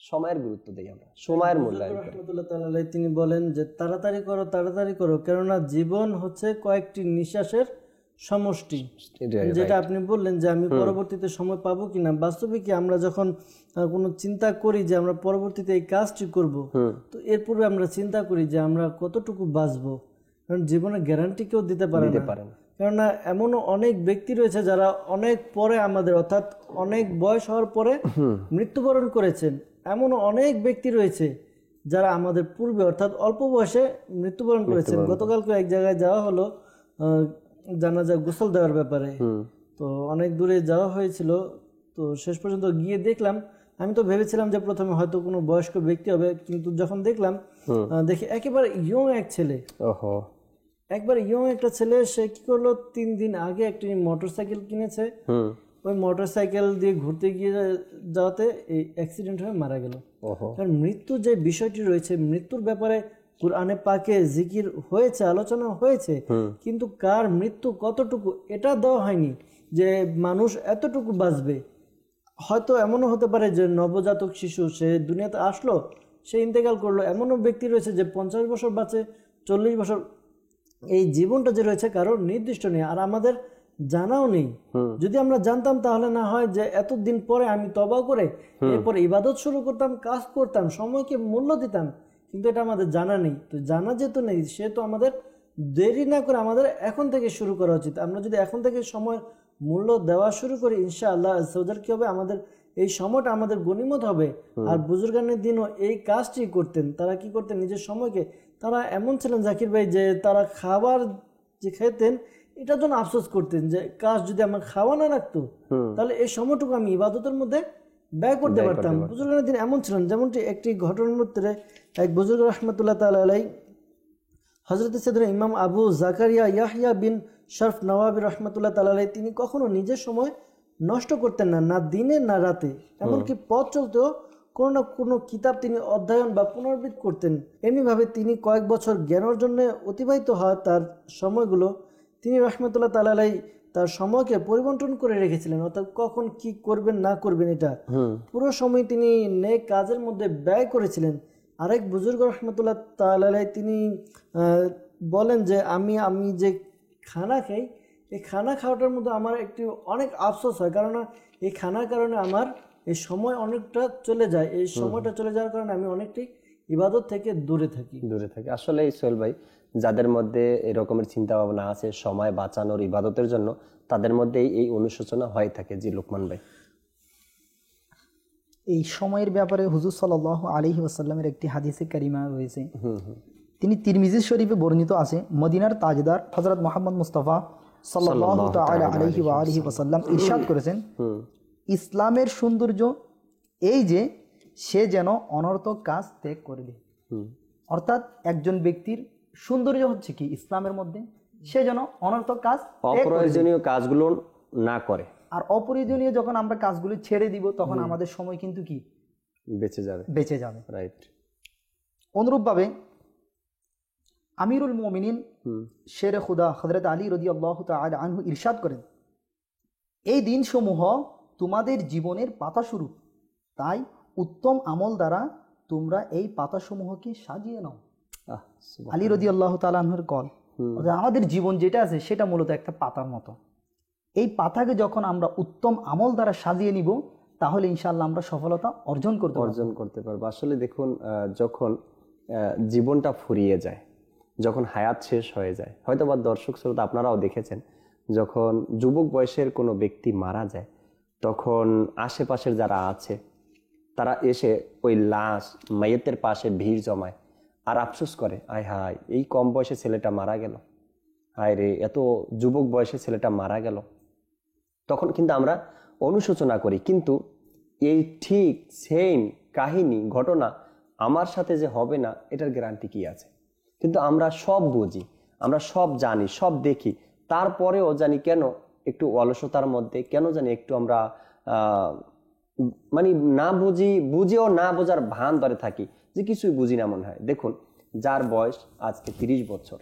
সময়ের গুরুত্ব দেই আমরা, সময়ের মূল্যায়ন করি। রাহমাতুল্লাহ তাআলা তিনি বলেন যে তাড়াতাড়ি করো, তাড়াতাড়ি করো, কেননা জীবন হচ্ছে কয়েকটি নিঃশ্বাসের সমষ্টি। যেটা আপনি বললেন যে আমি পরবর্তীতে সময় পাবো কিনা, বাস্তবে কি আমরা যখন কোনো চিন্তা করি যে আমরা পরবর্তীতে এই কাজটি করব, তো এর পূর্বে আমরা চিন্তা করি যে আমরা কতটুকু বাঁচবো, কারণ জীবনের গ্যারান্টি কেউ দিতে পারে না। কেননা এমনও অনেক ব্যক্তি রয়েছে যারা অনেক পরে আমাদের, অর্থাৎ অনেক বয়স হওয়ার পরে মৃত্যুবরণ করেছেন। এমনও অনেক ব্যক্তি রয়েছে যারা আমাদের পূর্বে, অর্থাৎ অল্প বয়সে মৃত্যুবরণ করেছেন। গতকালকে এক জায়গায় যাওয়া হলো জানাজা গোসল দেওয়ার ব্যাপারে, তো অনেক দূরে যাওয়া হয়েছিল। তো শেষ পর্যন্ত গিয়ে দেখলাম, আমি তো ভেবেছিলাম যে প্রথমে হয়তো কোনো বয়স্ক ব্যক্তি হবে, কিন্তু যখন দেখলাম, দেখি একেবারে ইয়ং এক ছেলে, একবার ইয়ং একটা ছেলে। সে কি করলো, 3 দিন আগে একটি মোটরসাইকেল কিনেছে, ওই মোটরসাইকেল দিয়ে ঘুরতে গিয়ে যাওয়াতে এই অ্যাক্সিডেন্ট হয়ে মারা গেল। কারণ মৃত্যু যে বিষয়টি রয়েছে, মৃত্যুর ব্যাপারে কুরআনে পাকে জিকির হয়েছে, আলোচনা হয়েছে, কিন্তু কার মৃত্যু কতটুকু এটা দেওয়া হয়নি যে মানুষ এতটুকু বাঁচবে। হয়তো এমনও হতে পারে যে নবজাতক শিশু, সে দুনিয়াতে আসলো, সে ইন্তেকাল করলো। এমনও ব্যক্তি রয়েছে যে 50 বছর বাঁচে, 40 বছর। এই জীবনটা যে রয়েছে কারোর নির্দিষ্ট নেই, আর আমাদের জানাও নেই। যদি আমরা জানতাম, তাহলে না হয় যে এতদিন পরে আমি তওবা করে এরপর ইবাদত শুরু করতাম, কাজ করতাম, সময়কে মূল্য দিতাম, কিন্তু এটা আমাদের জানা নেই। তো জানা যেহেতু নেই, সেহেতু আমাদের দেরি না করে আমাদের এখন থেকে শুরু করা উচিত। আমরা যদি এখন থেকে সময় মূল্য দেওয়া শুরু করি, ইনশাআল্লাহ আল্লাহ কি হবে, আমাদের এই সময়টা আমাদের গনিমত হবে। আর বুজুর্গানের দিনও এই কাজটি করতেন। তারা কি করতেন, নিজের সময়কে, তারা এমন ছিলেন জাকির ভাই যে তারা খাবার যে খেতেন, এটার জন্য আফসোস করতেন যে কাজ যদি আমার খাওয়া না রাখতো, তাহলে এই সময়টুকু আমি ইবাদতের মধ্যে ব্যয় করতে পারতাম। বুজুর্গানের দিন এমন ছিলেন। যেমনটি একটি ঘটনার মধ্যে এক বুজুর্গ রাহমাতুল্লাহ তাআলা আলাইহি, হযরত সাইয়েদনা ইমাম আবু জাকারিয়া ইয়াহইয়া বিন শরফ নওয়াবী রাহমাতুল্লাহ তাআলা আলাইহি, তিনি কখনো নিজের সময় নষ্ট করতেন না, না দিনে না রাতে। এমনকি পথ চলতেও কোনো না কোনো কিতাব তিনি অধ্যয়ন বা পুনরাবৃত্তি করতেন। এমনিভাবে তিনি কয়েক বছর জ্ঞান অর্জনে অতিবাহিত হয় তার সময়গুলো তিনি রাহমাতুল্লাহ তাআলা আলাইহি তার সময়কে পরিবর্তন করে রেখেছিলেন। অর্থাৎ কখন কি করবেন না করবেন, এটা পুরো সময় তিনি নেক কাজের মধ্যে ব্যয় করেছিলেন। আরেক বুজুর্গ রাহমাতুল্লাহ তাআলা আলাইহি তিনি বলেন যে আমি যে খানা খাই, এই খানা খাওয়াটার মধ্যে আমার অনেক আফসোস হয়, কারণ এই খানার কারণে আমার এই সময় অনেকটা চলে যায়। এই সময়টা চলে যাওয়ার কারণে আমি অনেকটাই ইবাদত থেকে দূরে থাকি। আসলে সোহেল ভাই, যাদের মধ্যে এরকমের চিন্তা ভাবনা আছে সময় বাঁচানোর, ইবাদতের জন্য, তাদের মধ্যে এই অনুশোচনা হয়ে থাকে। জি লোকমান ভাই। এই সময়ের ব্যাপারে হুজুর সাল্লাল্লাহু আলাইহি ওয়াসাল্লামের একটি হাদিসে কারিমা রয়েছে, তিনি তিরমিজি শরীফে বর্ণিত আছে। মদিনার তাজদার হযরত মুহাম্মদ মুস্তাফা সাল্লাল্লাহু তাআলা আলাইহি ওয়া আলিহি ওয়াসাল্লাম ইরশাদ করেছেন, ইসলামের সৌন্দর্য এই যে সে যেন অনর্থক কাজ ত্যাগ করবে। অর্থাৎ একজন ব্যক্তির সৌন্দর্য হচ্ছে কি ইসলামের মধ্যে, সে যেন অনর্থক কাজ অপ্রয়োজনীয় কাজগুলো না করে। আর অপ্রয়োজনীয় যখন আমরা কাজগুলো ছেড়ে দিব তখন আমাদের সময় কিন্তু কি বেঁচে যাবে। রাইট। অনুরূপভাবে আমিরুল মুমিনিন শেরে খুদা হযরত আলী রাদিয়াল্লাহু তাআলা আনহু ইরশাদ করেন, এই দিনসমূহ তোমাদের জীবনের পাতাস্বরূপ, তাই উত্তম আমল দ্বারা তোমরা এই পাতাসমূহকে সাজিয়ে নাও। আলী রাদিয়াল্লাহু তাআলা আনহুর কল, আমাদের জীবন যেটা আছে সেটা মূলত একটা পাতার মতো। এই পাতাকে যখন আমরা উত্তম আমল দ্বারা সাজিয়ে নিব তাহলে ইনশাআল্লাহ আমরা সফলতা অর্জন করতে পারবো। আসলে দেখুন, যখন জীবনটা ফুরিয়ে যায়, যখন হায়াত শেষ হয়ে যায়, হয়তো বা দর্শক শ্রোতা আপনারাও দেখেছেন, যখন যুবক বয়সের কোনো ব্যক্তি মারা যায় তখন আশেপাশের যারা আছে তারা এসে ওই লাশ মাইয়েতের পাশে ভিড় জমায় আর আফসোস করে, আয় হায় এই কম বয়সে ছেলেটা মারা গেল, হায় রে এত যুবক বয়সে ছেলেটা মারা গেল। তখন কিন্তু আমরা অনুশোচনা করি, কিন্তু এই ঠিক সেম কাহিনী ঘটনা আমার সাথে যে হবে না এটার গ্যারান্টি কি আছে? কিন্তু আমরা সব বুঝি, আমরা সব জানি, সব দেখি, তারপরেও জানি কেন একটু অলসতার মধ্যে, কেন জানি একটু আমরা মানে না বুঝেও না বোঝার ভান ধরে থাকি যে কিছুই বুঝি না মনে হয়। দেখুন, যার বয়স আজকে 30 বছর,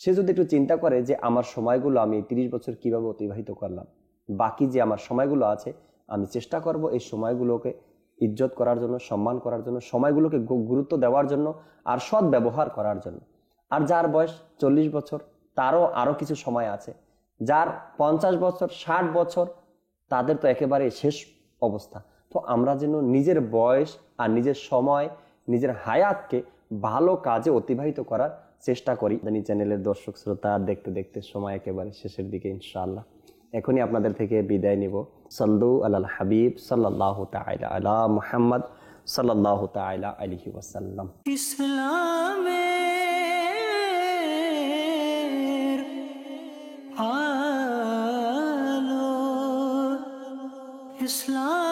সে যদি একটু চিন্তা করে যে আমার সময়গুলো আমি 30 বছর কিভাবে অতিবাহিত করলাম, বাকি যে আমার সময়গুলো আছে আমি চেষ্টা করব এই সময়গুলোকে ইজ্জত করার জন্য, সম্মান করার জন্য, সময়গুলোকে গুরুত্ব দেওয়ার জন্য আর সৎ ব্যবহার করার জন্য। আর যার বয়স 40 বছর, তারও আরো কিছু সময় আছে। যার 50 বছর, 60 বছর, তাদের তো একেবারে শেষ অবস্থা। তো আমরা যেন নিজের বয়স আর নিজের সময়, নিজের হায়াতকে ভালো কাজে অতিবাহিত করার চেষ্টা করি। জানি চ্যানেলের দর্শক শ্রোতা দেখতে দেখতে সময় একেবারে শেষের দিকে ইনশাআল্লাহ। এখনই আপনাদের থেকে বিদায় নিব। সাল্লু আলাল হাবিব সাল্লাল্লাহু তাআলা আলা মুহাম্মদ সাল্লাল্লাহু তাআলা আলাইহি ওয়াসাল্লাম। ইসলামের আলো, ইসলাম